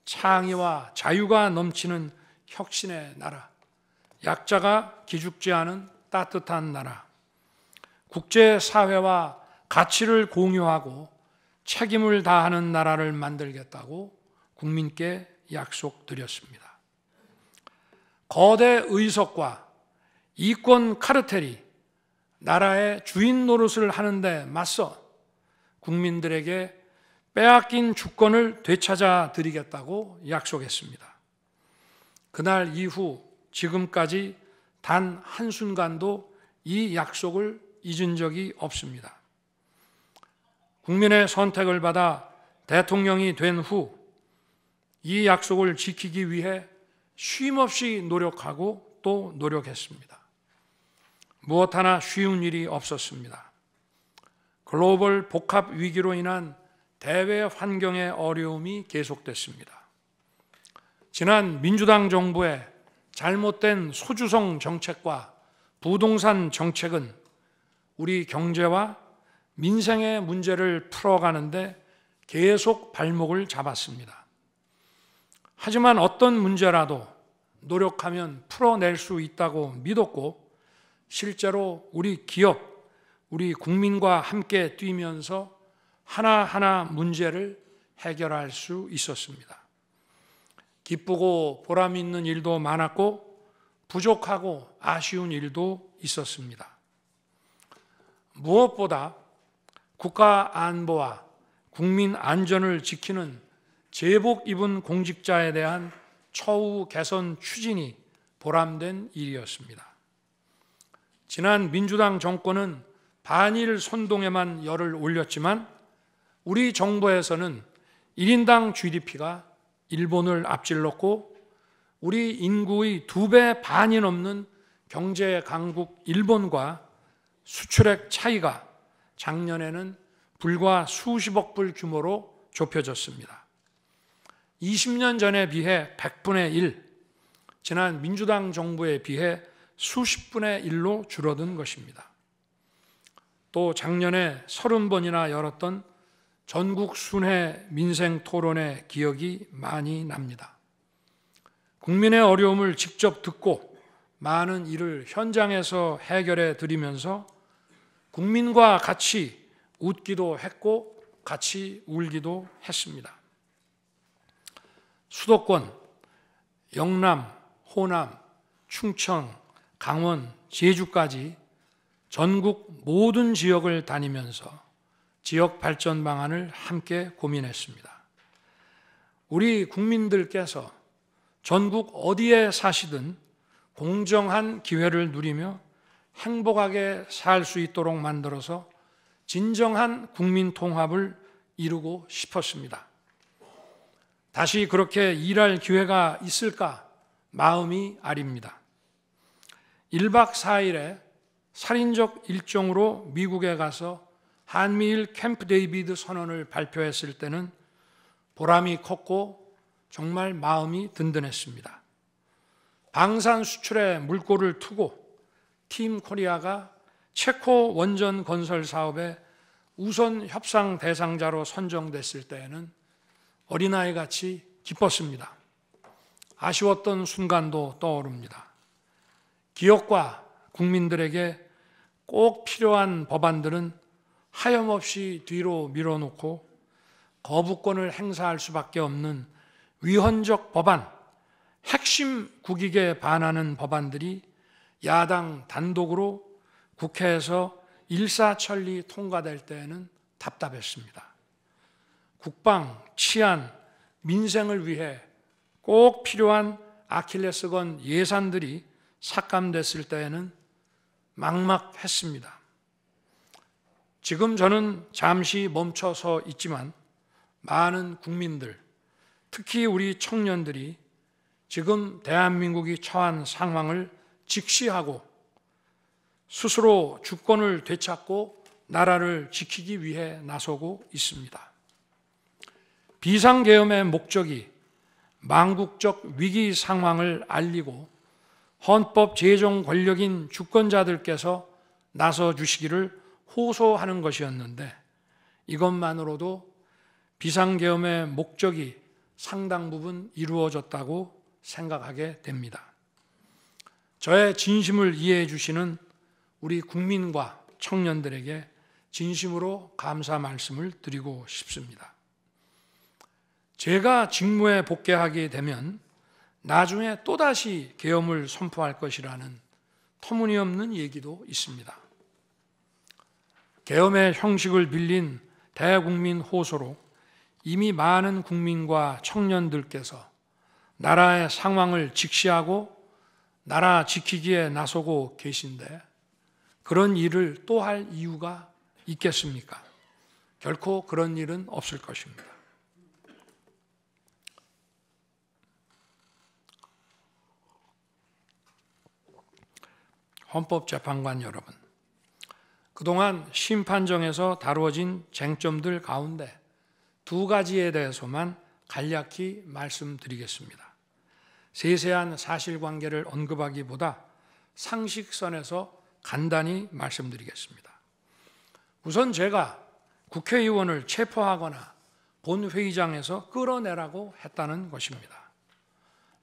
창의와 자유가 넘치는 혁신의 나라, 약자가 기죽지 않은 따뜻한 나라, 국제사회와 가치를 공유하고 책임을 다하는 나라를 만들겠다고 국민께 약속드렸습니다. 거대 의석과 이권 카르텔이 나라의 주인 노릇을 하는데 맞서 국민들에게 빼앗긴 주권을 되찾아 드리겠다고 약속했습니다. 그날 이후 지금까지 단 한순간도 이 약속을 잊은 적이 없습니다. 국민의 선택을 받아 대통령이 된 후 이 약속을 지키기 위해 쉼없이 노력하고 또 노력했습니다. 무엇 하나 쉬운 일이 없었습니다. 글로벌 복합 위기로 인한 대외 환경의 어려움이 계속됐습니다. 지난 민주당 정부의 잘못된 소주성 정책과 부동산 정책은 우리 경제와 민생의 문제를 풀어가는데 계속 발목을 잡았습니다. 하지만 어떤 문제라도 노력하면 풀어낼 수 있다고 믿었고 실제로 우리 기업, 우리 국민과 함께 뛰면서 하나하나 문제를 해결할 수 있었습니다. 기쁘고 보람 있는 일도 많았고 부족하고 아쉬운 일도 있었습니다. 무엇보다 국가 안보와 국민 안전을 지키는 제복 입은 공직자에 대한 처우 개선 추진이 보람된 일이었습니다. 지난 민주당 정권은 반일 선동에만 열을 올렸지만 우리 정부에서는 1인당 GDP가 일본을 앞질렀고 우리 인구의 2배 반이 넘는 경제 강국 일본과 수출액 차이가 작년에는 불과 수십억 불 규모로 좁혀졌습니다. 20년 전에 비해 100분의 1, 지난 민주당 정부에 비해 수십 분의 1로 줄어든 것입니다. 또 작년에 30번이나 열었던 전국 순회 민생 토론회 기억이 많이 납니다. 국민의 어려움을 직접 듣고 많은 일을 현장에서 해결해 드리면서 국민과 같이 웃기도 했고 같이 울기도 했습니다. 수도권, 영남, 호남, 충청, 강원, 제주까지 전국 모든 지역을 다니면서 지역 발전 방안을 함께 고민했습니다. 우리 국민들께서 전국 어디에 사시든 공정한 기회를 누리며 행복하게 살 수 있도록 만들어서 진정한 국민 통합을 이루고 싶었습니다. 다시 그렇게 일할 기회가 있을까 마음이 아립니다. 1박 4일의 살인적 일정으로 미국에 가서 한미일 캠프 데이비드 선언을 발표했을 때는 보람이 컸고 정말 마음이 든든했습니다. 방산 수출에 물꼬를 트고 팀 코리아가 체코 원전 건설 사업의 우선 협상 대상자로 선정됐을 때에는 어린아이같이 기뻤습니다. 아쉬웠던 순간도 떠오릅니다. 기업과 국민들에게 꼭 필요한 법안들은 하염없이 뒤로 밀어놓고 거부권을 행사할 수밖에 없는 위헌적 법안, 핵심 국익에 반하는 법안들이 야당 단독으로 국회에서 일사천리 통과될 때에는 답답했습니다. 국방, 치안, 민생을 위해 꼭 필요한 아킬레스건 예산들이 삭감됐을 때에는 막막했습니다. 지금 저는 잠시 멈춰서 있지만 많은 국민들, 특히 우리 청년들이 지금 대한민국이 처한 상황을 직시하고 스스로 주권을 되찾고 나라를 지키기 위해 나서고 있습니다. 비상계엄의 목적이 망국적 위기 상황을 알리고 헌법 제정 권력인 주권자들께서 나서 주시기를 호소하는 것이었는데 이것만으로도 비상계엄의 목적이 상당 부분 이루어졌다고 생각하게 됩니다. 저의 진심을 이해해 주시는 우리 국민과 청년들에게 진심으로 감사 말씀을 드리고 싶습니다. 제가 직무에 복귀하게 되면 나중에 또다시 계엄을 선포할 것이라는 터무니없는 얘기도 있습니다. 계엄의 형식을 빌린 대국민 호소로 이미 많은 국민과 청년들께서 나라의 상황을 직시하고 나라 지키기에 나서고 계신데 그런 일을 또 할 이유가 있겠습니까? 결코 그런 일은 없을 것입니다. 헌법재판관 여러분, 그동안 심판정에서 다루어진 쟁점들 가운데 두 가지에 대해서만 간략히 말씀드리겠습니다. 세세한 사실관계를 언급하기보다 상식선에서 간단히 말씀드리겠습니다. 우선 제가 국회의원을 체포하거나 본회의장에서 끌어내라고 했다는 것입니다.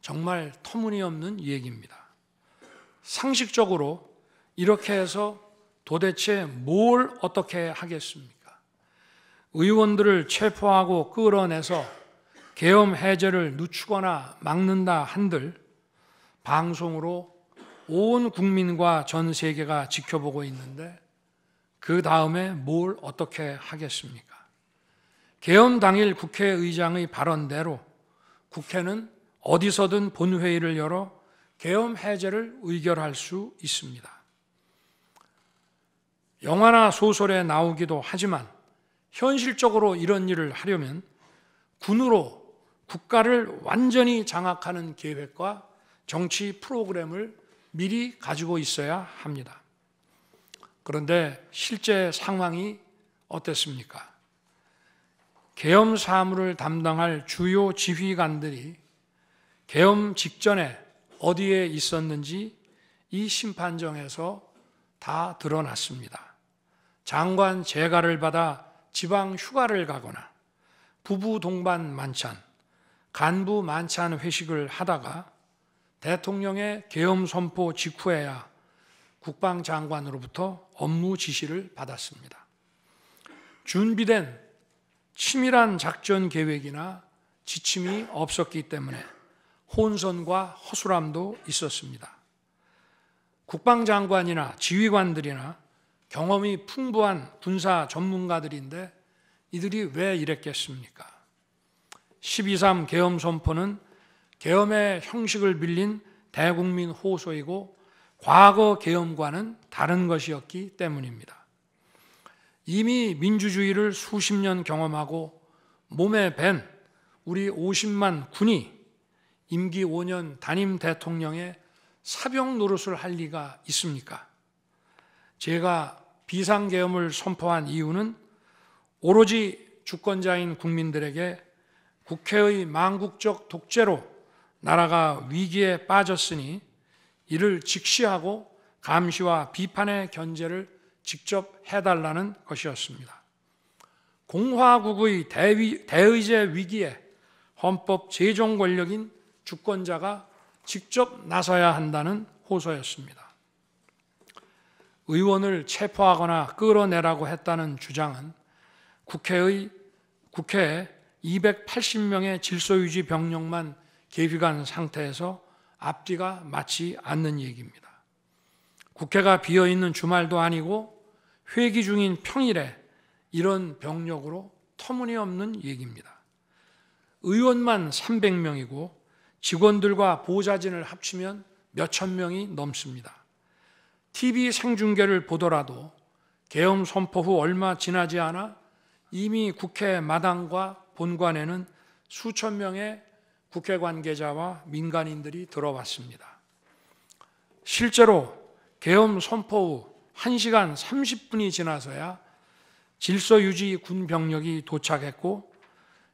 정말 터무니없는 얘기입니다. 상식적으로 이렇게 해서 도대체 뭘 어떻게 하겠습니까? 의원들을 체포하고 끌어내서 계엄 해제를 늦추거나 막는다 한들 방송으로 온 국민과 전 세계가 지켜보고 있는데 그 다음에 뭘 어떻게 하겠습니까? 계엄 당일 국회의장의 발언대로 국회는 어디서든 본회의를 열어 계엄 해제를 의결할 수 있습니다. 영화나 소설에 나오기도 하지만 현실적으로 이런 일을 하려면 군으로 국가를 완전히 장악하는 계획과 정치 프로그램을 미리 가지고 있어야 합니다. 그런데 실제 상황이 어땠습니까? 계엄 사무를 담당할 주요 지휘관들이 계엄 직전에 어디에 있었는지 이 심판정에서 다 드러났습니다. 장관 재가를 받아 지방 휴가를 가거나 부부 동반 만찬, 간부 만찬 회식을 하다가 대통령의 계엄 선포 직후에야 국방장관으로부터 업무 지시를 받았습니다. 준비된 치밀한 작전 계획이나 지침이 없었기 때문에 혼선과 허술함도 있었습니다. 국방장관이나 지휘관들이나 경험이 풍부한 군사 전문가들인데 이들이 왜 이랬겠습니까? 12.3 계엄 선포는 계엄의 형식을 빌린 대국민 호소이고 과거 계엄과는 다른 것이었기 때문입니다. 이미 민주주의를 수십 년 경험하고 몸에 밴 우리 50만 군이 임기 5년 단임 대통령의 사병 노릇을 할 리가 있습니까? 제가 비상계엄을 선포한 이유는 오로지 주권자인 국민들에게 국회의 망국적 독재로 나라가 위기에 빠졌으니 이를 직시하고 감시와 비판의 견제를 직접 해달라는 것이었습니다. 공화국의 대의제 위기에 헌법 제정 권력인 주권자가 직접 나서야 한다는 호소였습니다. 의원을 체포하거나 끌어내라고 했다는 주장은 국회에 280명의 질서유지 병력만 계비간 상태에서 앞뒤가 맞지 않는 얘기입니다. 국회가 비어있는 주말도 아니고 회기 중인 평일에 이런 병력으로 터무니없는 얘기입니다. 의원만 300명이고 직원들과 보좌진을 합치면 몇천 명이 넘습니다. TV 생중계를 보더라도 계엄 선포 후 얼마 지나지 않아 이미 국회 마당과 본관에는 수천 명의 국회 관계자와 민간인들이 들어왔습니다. 실제로 계엄 선포 후 1시간 30분이 지나서야 질서유지 군 병력이 도착했고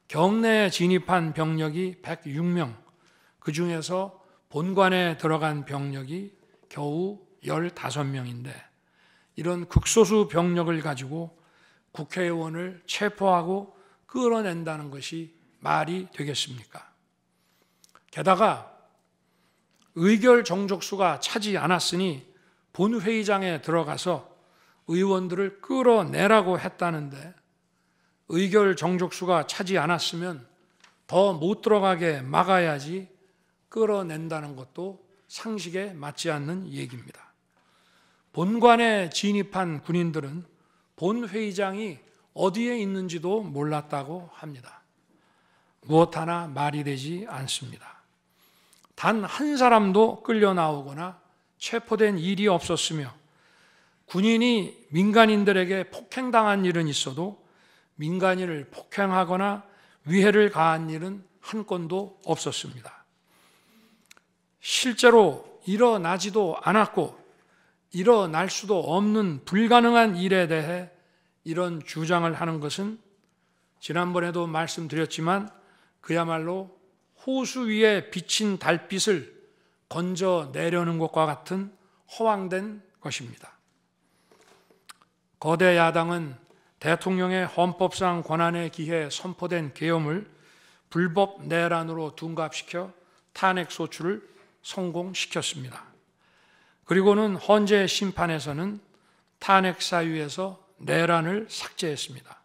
경내에 진입한 병력이 106명, 그 중에서 본관에 들어간 병력이 겨우 15명인데 이런 극소수 병력을 가지고 국회의원을 체포하고 끌어낸다는 것이 말이 되겠습니까? 게다가 의결 정족수가 차지 않았으니 본회의장에 들어가서 의원들을 끌어내라고 했다는데 의결 정족수가 차지 않았으면 더 못 들어가게 막아야지 끌어낸다는 것도 상식에 맞지 않는 얘기입니다. 본관에 진입한 군인들은 본회의장이 어디에 있는지도 몰랐다고 합니다. 무엇 하나 말이 되지 않습니다. 단 한 사람도 끌려 나오거나 체포된 일이 없었으며 군인이 민간인들에게 폭행당한 일은 있어도 민간인을 폭행하거나 위해를 가한 일은 한 건도 없었습니다. 실제로 일어나지도 않았고 일어날 수도 없는 불가능한 일에 대해 이런 주장을 하는 것은 지난번에도 말씀드렸지만 그야말로 호수 위에 비친 달빛을 건져내려는 것과 같은 허황된 것입니다. 거대 야당은 대통령의 헌법상 권한에 기해 선포된 계엄을 불법 내란으로 둔갑시켜 탄핵 소추를 성공시켰습니다. 그리고는 헌재 심판에서는 탄핵 사유에서 내란을 삭제했습니다.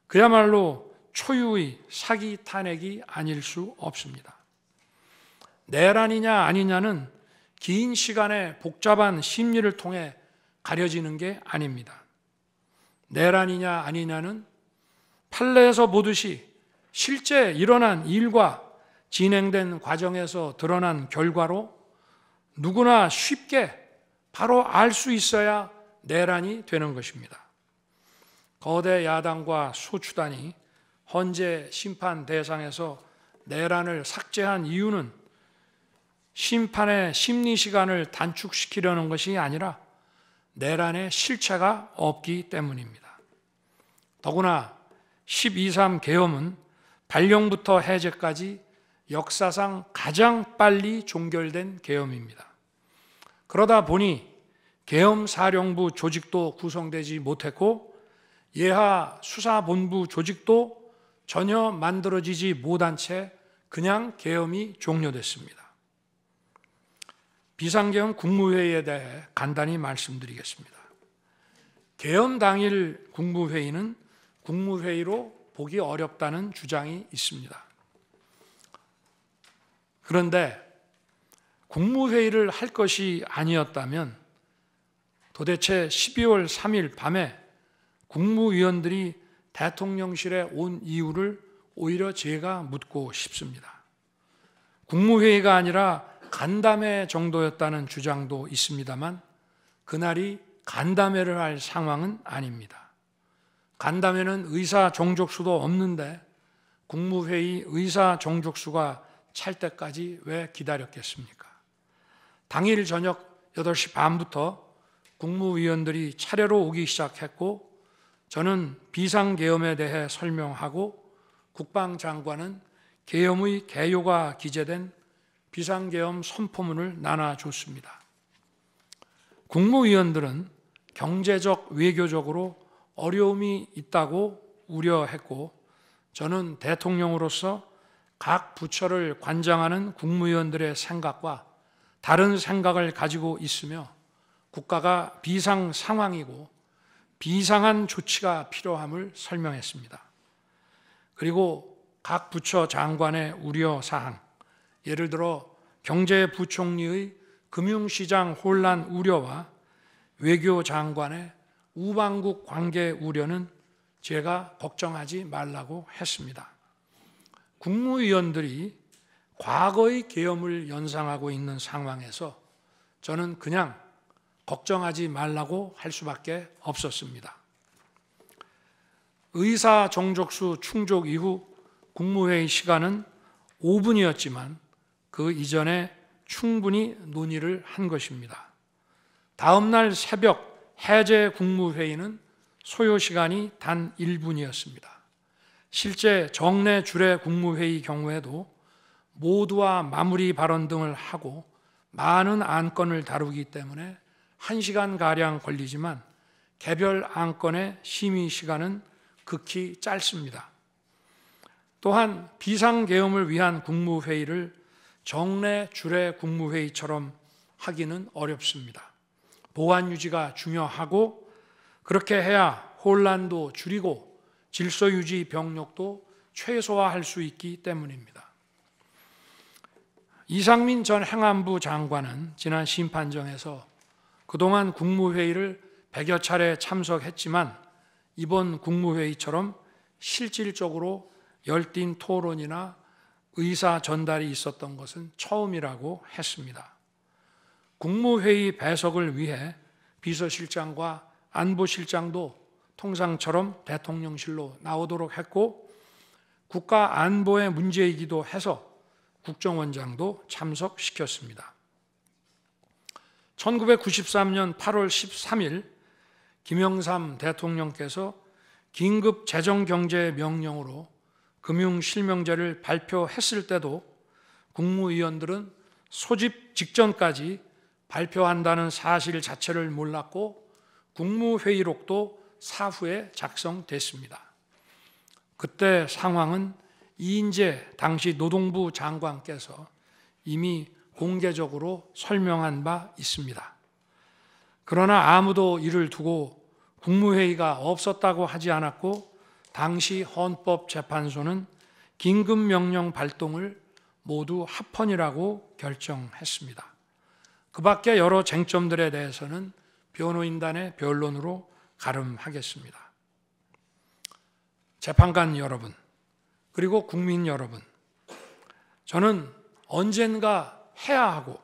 그야말로 초유의 사기 탄핵이 아닐 수 없습니다. 내란이냐 아니냐는 긴 시간의 복잡한 심리를 통해 가려지는 게 아닙니다. 내란이냐 아니냐는 판례에서 보듯이 실제 일어난 일과 진행된 과정에서 드러난 결과로 누구나 쉽게 바로 알 수 있어야 내란이 되는 것입니다. 거대 야당과 소추단이 헌재 심판 대상에서 내란을 삭제한 이유는 심판의 심리 시간을 단축시키려는 것이 아니라 내란의 실체가 없기 때문입니다. 더구나 12.3 계엄은 발령부터 해제까지 역사상 가장 빨리 종결된 계엄입니다. 그러다 보니 계엄사령부 조직도 구성되지 못했고 예하 수사본부 조직도 전혀 만들어지지 못한 채 그냥 계엄이 종료됐습니다. 비상계엄 국무회의에 대해 간단히 말씀드리겠습니다. 계엄 당일 국무회의는 국무회의로 보기 어렵다는 주장이 있습니다. 그런데 국무회의를 할 것이 아니었다면 도대체 12월 3일 밤에 국무위원들이 대통령실에 온 이유를 오히려 제가 묻고 싶습니다. 국무회의가 아니라 간담회 정도였다는 주장도 있습니다만 그날이 간담회를 할 상황은 아닙니다. 간담회는 의사 정족수도 없는데 국무회의 의사 정족수가 찰 때까지 왜 기다렸겠습니까? 당일 저녁 8시 반부터 국무위원들이 차례로 오기 시작했고 저는 비상계엄에 대해 설명하고 국방장관은 계엄의 개요가 기재된 비상계엄 선포문을 나눠줬습니다. 국무위원들은 경제적, 외교적으로 어려움이 있다고 우려했고 저는 대통령으로서 각 부처를 관장하는 국무위원들의 생각과 다른 생각을 가지고 있으며 국가가 비상 상황이고 비상한 조치가 필요함을 설명했습니다. 그리고 각 부처 장관의 우려사항, 예를 들어 경제부총리의 금융시장 혼란 우려와 외교장관의 우방국 관계 우려는 제가 걱정하지 말라고 했습니다. 국무위원들이 과거의 계엄을 연상하고 있는 상황에서 저는 그냥 걱정하지 말라고 할 수밖에 없었습니다. 의사 정족수 충족 이후 국무회의 시간은 5분이었지만 그 이전에 충분히 논의를 한 것입니다. 다음 날 새벽 해제 국무회의는 소요 시간이 단 1분이었습니다. 실제 정례 주례 국무회의 경우에도 모두와 마무리 발언 등을 하고 많은 안건을 다루기 때문에 1시간가량 걸리지만 개별 안건의 심의 시간은 극히 짧습니다. 또한 비상계엄을 위한 국무회의를 정례 주례 국무회의처럼 하기는 어렵습니다. 보안 유지가 중요하고 그렇게 해야 혼란도 줄이고 질서 유지 병력도 최소화할 수 있기 때문입니다. 이상민 전 행안부 장관은 지난 심판정에서 그동안 국무회의를 100여 차례 참석했지만 이번 국무회의처럼 실질적으로 열띤 토론이나 의사 전달이 있었던 것은 처음이라고 했습니다. 국무회의 배석을 위해 비서실장과 안보실장도 통상처럼 대통령실로 나오도록 했고 국가 안보의 문제이기도 해서 국정원장도 참석시켰습니다. 1993년 8월 13일 김영삼 대통령께서 긴급 재정경제명령으로 금융실명제를 발표했을 때도 국무위원들은 소집 직전까지 발표한다는 사실 자체를 몰랐고 국무회의록도 사후에 작성됐습니다. 그때 상황은 이인재 당시 노동부 장관께서 이미 공개적으로 설명한 바 있습니다. 그러나 아무도 이를 두고 국무회의가 없었다고 하지 않았고 당시 헌법재판소는 긴급명령 발동을 모두 합헌이라고 결정했습니다. 그 밖에 여러 쟁점들에 대해서는 변호인단의 변론으로 가름하겠습니다. 재판관 여러분, 그리고 국민 여러분, 저는 언젠가 해야 하고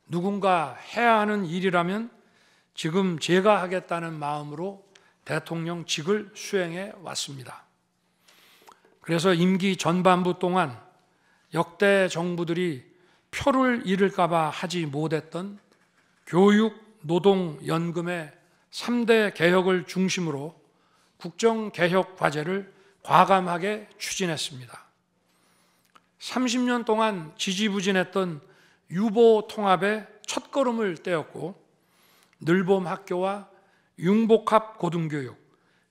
누군가 해야 하는 일이라면 지금 제가 하겠다는 마음으로 대통령직을 수행해 왔습니다. 그래서 임기 전반부 동안 역대 정부들이 표를 잃을까 봐 하지 못했던 교육, 노동, 연금의 3대 개혁을 중심으로 국정개혁 과제를 과감하게 추진했습니다. 30년 동안 지지부진했던 유보 통합의 첫걸음을 떼었고 늘봄 학교와 융복합 고등교육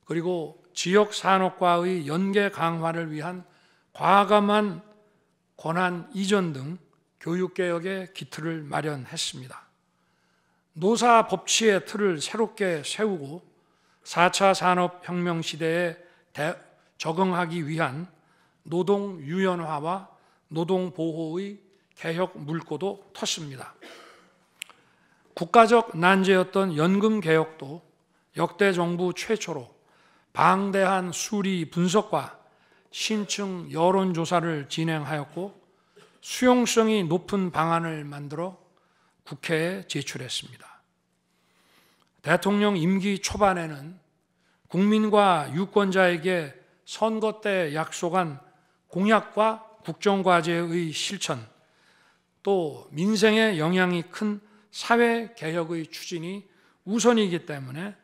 그리고 지역 산업과의 연계 강화를 위한 과감한 권한 이전 등 교육개혁의 기틀을 마련했습니다. 노사 법치의 틀을 새롭게 세우고 4차 산업혁명 시대에 적응하기 위한 노동 유연화와 노동 보호의 개혁 물꼬도 텄습니다. 국가적 난제였던 연금 개혁도 역대 정부 최초로 방대한 수리 분석과 신층 여론조사를 진행하였고 수용성이 높은 방안을 만들어 국회에 제출했습니다. 대통령 임기 초반에는 국민과 유권자에게 선거 때 약속한 공약과 국정과제의 실천, 또 민생에 영향이 큰 사회개혁의 추진이 우선이기 때문에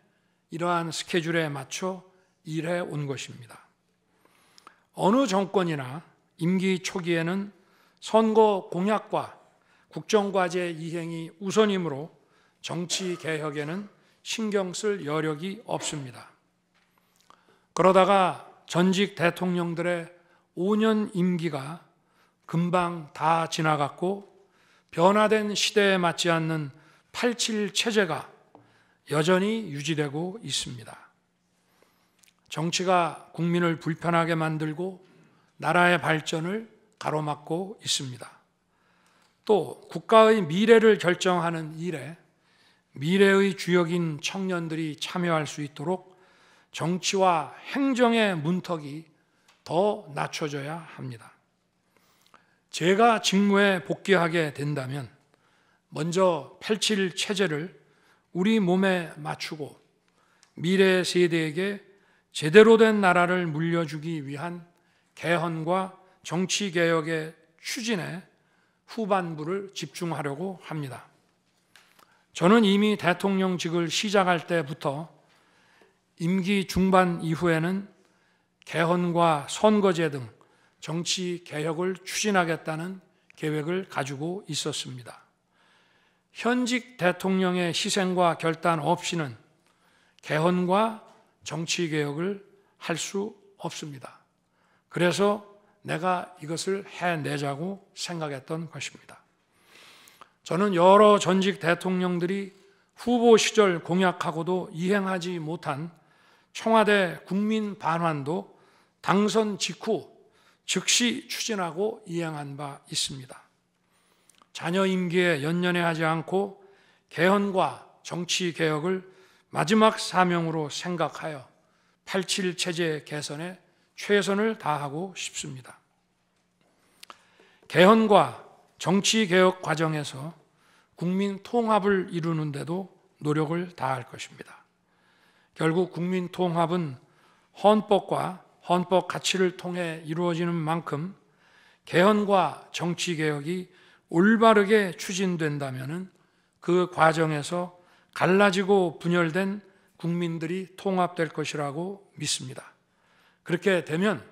이러한 스케줄에 맞춰 일해 온 것입니다. 어느 정권이나 임기 초기에는 선거 공약과 국정과제 이행이 우선이므로 정치개혁에는 신경 쓸 여력이 없습니다. 그러다가 전직 대통령들의 5년 임기가 금방 다 지나갔고 변화된 시대에 맞지 않는 87 체제가 여전히 유지되고 있습니다. 정치가 국민을 불편하게 만들고 나라의 발전을 가로막고 있습니다. 또 국가의 미래를 결정하는 일에 미래의 주역인 청년들이 참여할 수 있도록 정치와 행정의 문턱이 더 낮춰져야 합니다. 제가 직무에 복귀하게 된다면 먼저 87 체제를 우리 몸에 맞추고 미래 세대에게 제대로 된 나라를 물려주기 위한 개헌과 정치개혁의 추진에 후반부를 집중하려고 합니다. 저는 이미 대통령직을 시작할 때부터 임기 중반 이후에는 개헌과 선거제 등 정치 개혁을 추진하겠다는 계획을 가지고 있었습니다. 현직 대통령의 희생과 결단 없이는 개헌과 정치 개혁을 할 수 없습니다. 그래서 내가 이것을 해내자고 생각했던 것입니다. 저는 여러 전직 대통령들이 후보 시절 공약하고도 이행하지 못한 청와대 국민 반환도 당선 직후 즉시 추진하고 이행한 바 있습니다. 자녀 임기에 연연해하지 않고 개헌과 정치 개혁을 마지막 사명으로 생각하여 87 체제 개선에 최선을 다하고 싶습니다. 개헌과 정치 개혁 과정에서 국민 통합을 이루는 데도 노력을 다할 것입니다. 결국 국민 통합은 헌법과 헌법 가치를 통해 이루어지는 만큼 개헌과 정치 개혁이 올바르게 추진된다면 그 과정에서 갈라지고 분열된 국민들이 통합될 것이라고 믿습니다. 그렇게 되면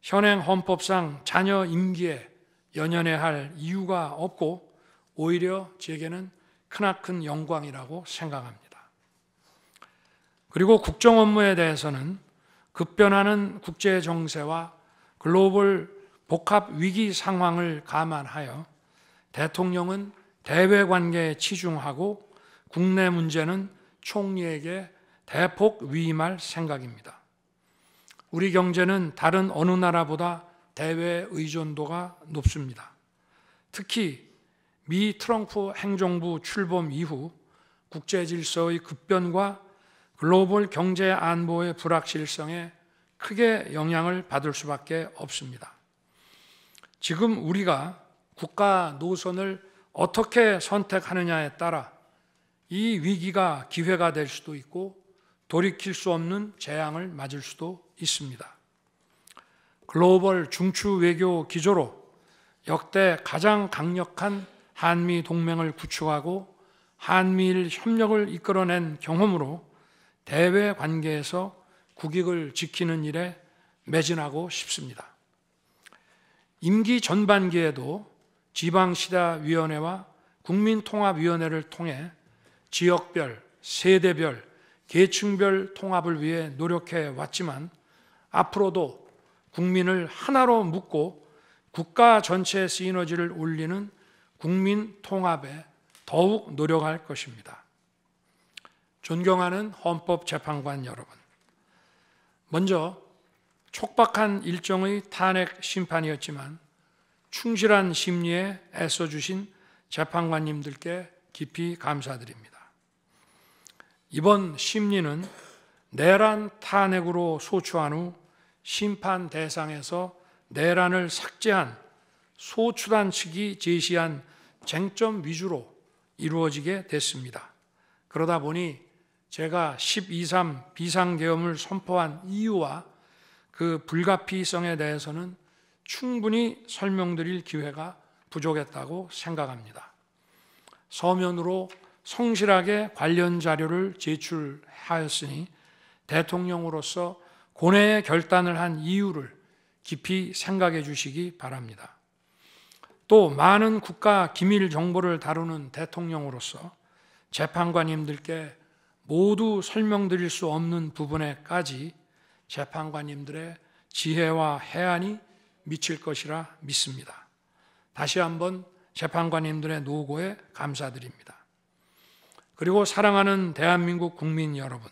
현행 헌법상 자녀 임기에 연연해야 할 이유가 없고 오히려 제게는 크나큰 영광이라고 생각합니다. 그리고 국정 업무에 대해서는 급변하는 국제 정세와 글로벌 복합 위기 상황을 감안하여 대통령은 대외 관계에 치중하고 국내 문제는 총리에게 대폭 위임할 생각입니다. 우리 경제는 다른 어느 나라보다 대외 의존도가 높습니다. 특히 미 트럼프 행정부 출범 이후 국제 질서의 급변과 글로벌 경제 안보의 불확실성에 크게 영향을 받을 수밖에 없습니다. 지금 우리가 국가 노선을 어떻게 선택하느냐에 따라 이 위기가 기회가 될 수도 있고 돌이킬 수 없는 재앙을 맞을 수도 있습니다. 글로벌 중추 외교 기조로 역대 가장 강력한 한미 동맹을 구축하고 한미일 협력을 이끌어낸 경험으로 대외 관계에서 국익을 지키는 일에 매진하고 싶습니다. 임기 전반기에도 지방시다위원회와 국민통합위원회를 통해 지역별, 세대별, 계층별 통합을 위해 노력해 왔지만 앞으로도 국민을 하나로 묶고 국가 전체 시너지를 올리는 국민 통합에 더욱 노력할 것입니다. 존경하는 헌법재판관 여러분, 먼저 촉박한 일정의 탄핵 심판이었지만 충실한 심리에 애써주신 재판관님들께 깊이 감사드립니다. 이번 심리는 내란 탄핵으로 소추한 후 심판 대상에서 내란을 삭제한 소추단 측이 제시한 쟁점 위주로 이루어지게 됐습니다. 그러다 보니 제가 12.3 비상계엄을 선포한 이유와 그 불가피성에 대해서는 충분히 설명드릴 기회가 부족했다고 생각합니다. 서면으로 성실하게 관련 자료를 제출하였으니 대통령으로서 고뇌의 결단을 한 이유를 깊이 생각해 주시기 바랍니다. 또 많은 국가 기밀 정보를 다루는 대통령으로서 재판관님들께 모두 설명드릴 수 없는 부분에까지 재판관님들의 지혜와 해안이 미칠 것이라 믿습니다. 다시 한번 재판관님들의 노고에 감사드립니다. 그리고 사랑하는 대한민국 국민 여러분,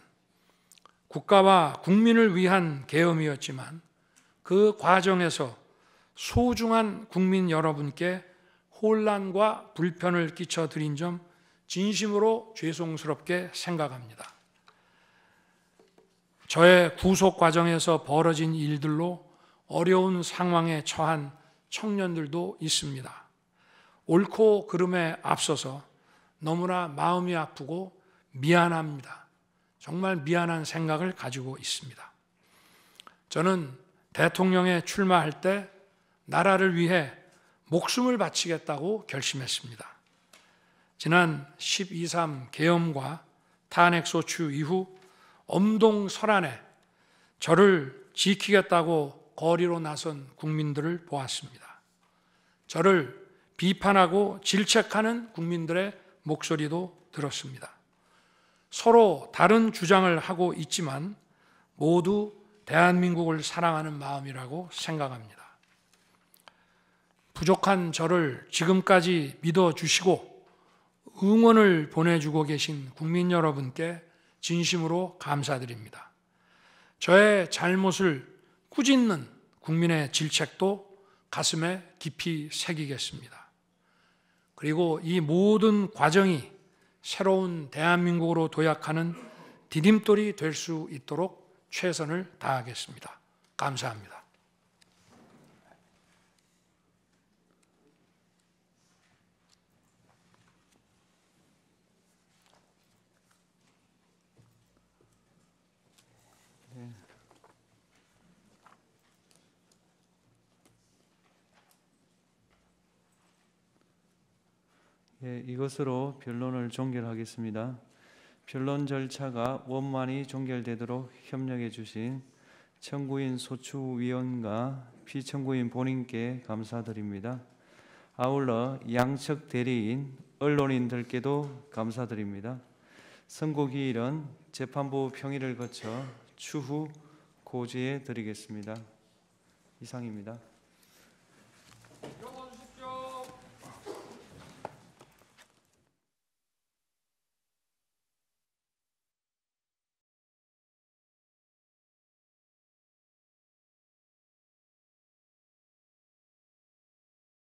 국가와 국민을 위한 계엄이었지만 그 과정에서 소중한 국민 여러분께 혼란과 불편을 끼쳐드린 점 진심으로 죄송스럽게 생각합니다. 저의 구속 과정에서 벌어진 일들로 어려운 상황에 처한 청년들도 있습니다. 옳고 그름에 앞서서 너무나 마음이 아프고 미안합니다. 정말 미안한 생각을 가지고 있습니다. 저는 대통령에 출마할 때 나라를 위해 목숨을 바치겠다고 결심했습니다. 지난 12.3 계엄과 탄핵소추 이후 엄동설안에 저를 지키겠다고 거리로 나선 국민들을 보았습니다. 저를 비판하고 질책하는 국민들의 목소리도 들었습니다. 서로 다른 주장을 하고 있지만 모두 대한민국을 사랑하는 마음이라고 생각합니다. 부족한 저를 지금까지 믿어주시고 응원을 보내주고 계신 국민 여러분께 진심으로 감사드립니다. 저의 잘못을 꾸짖는 국민의 질책도 가슴에 깊이 새기겠습니다. 그리고 이 모든 과정이 새로운 대한민국으로 도약하는 디딤돌이 될 수 있도록 최선을 다하겠습니다. 감사합니다. 이것으로 변론을 종결하겠습니다. 변론 절차가 원만히 종결되도록 협력해 주신 청구인 소추위원과 피청구인 본인께 감사드립니다. 아울러 양측 대리인, 언론인들께도 감사드립니다. 선고기일은 재판부 평의를 거쳐 추후 고지해 드리겠습니다. 이상입니다.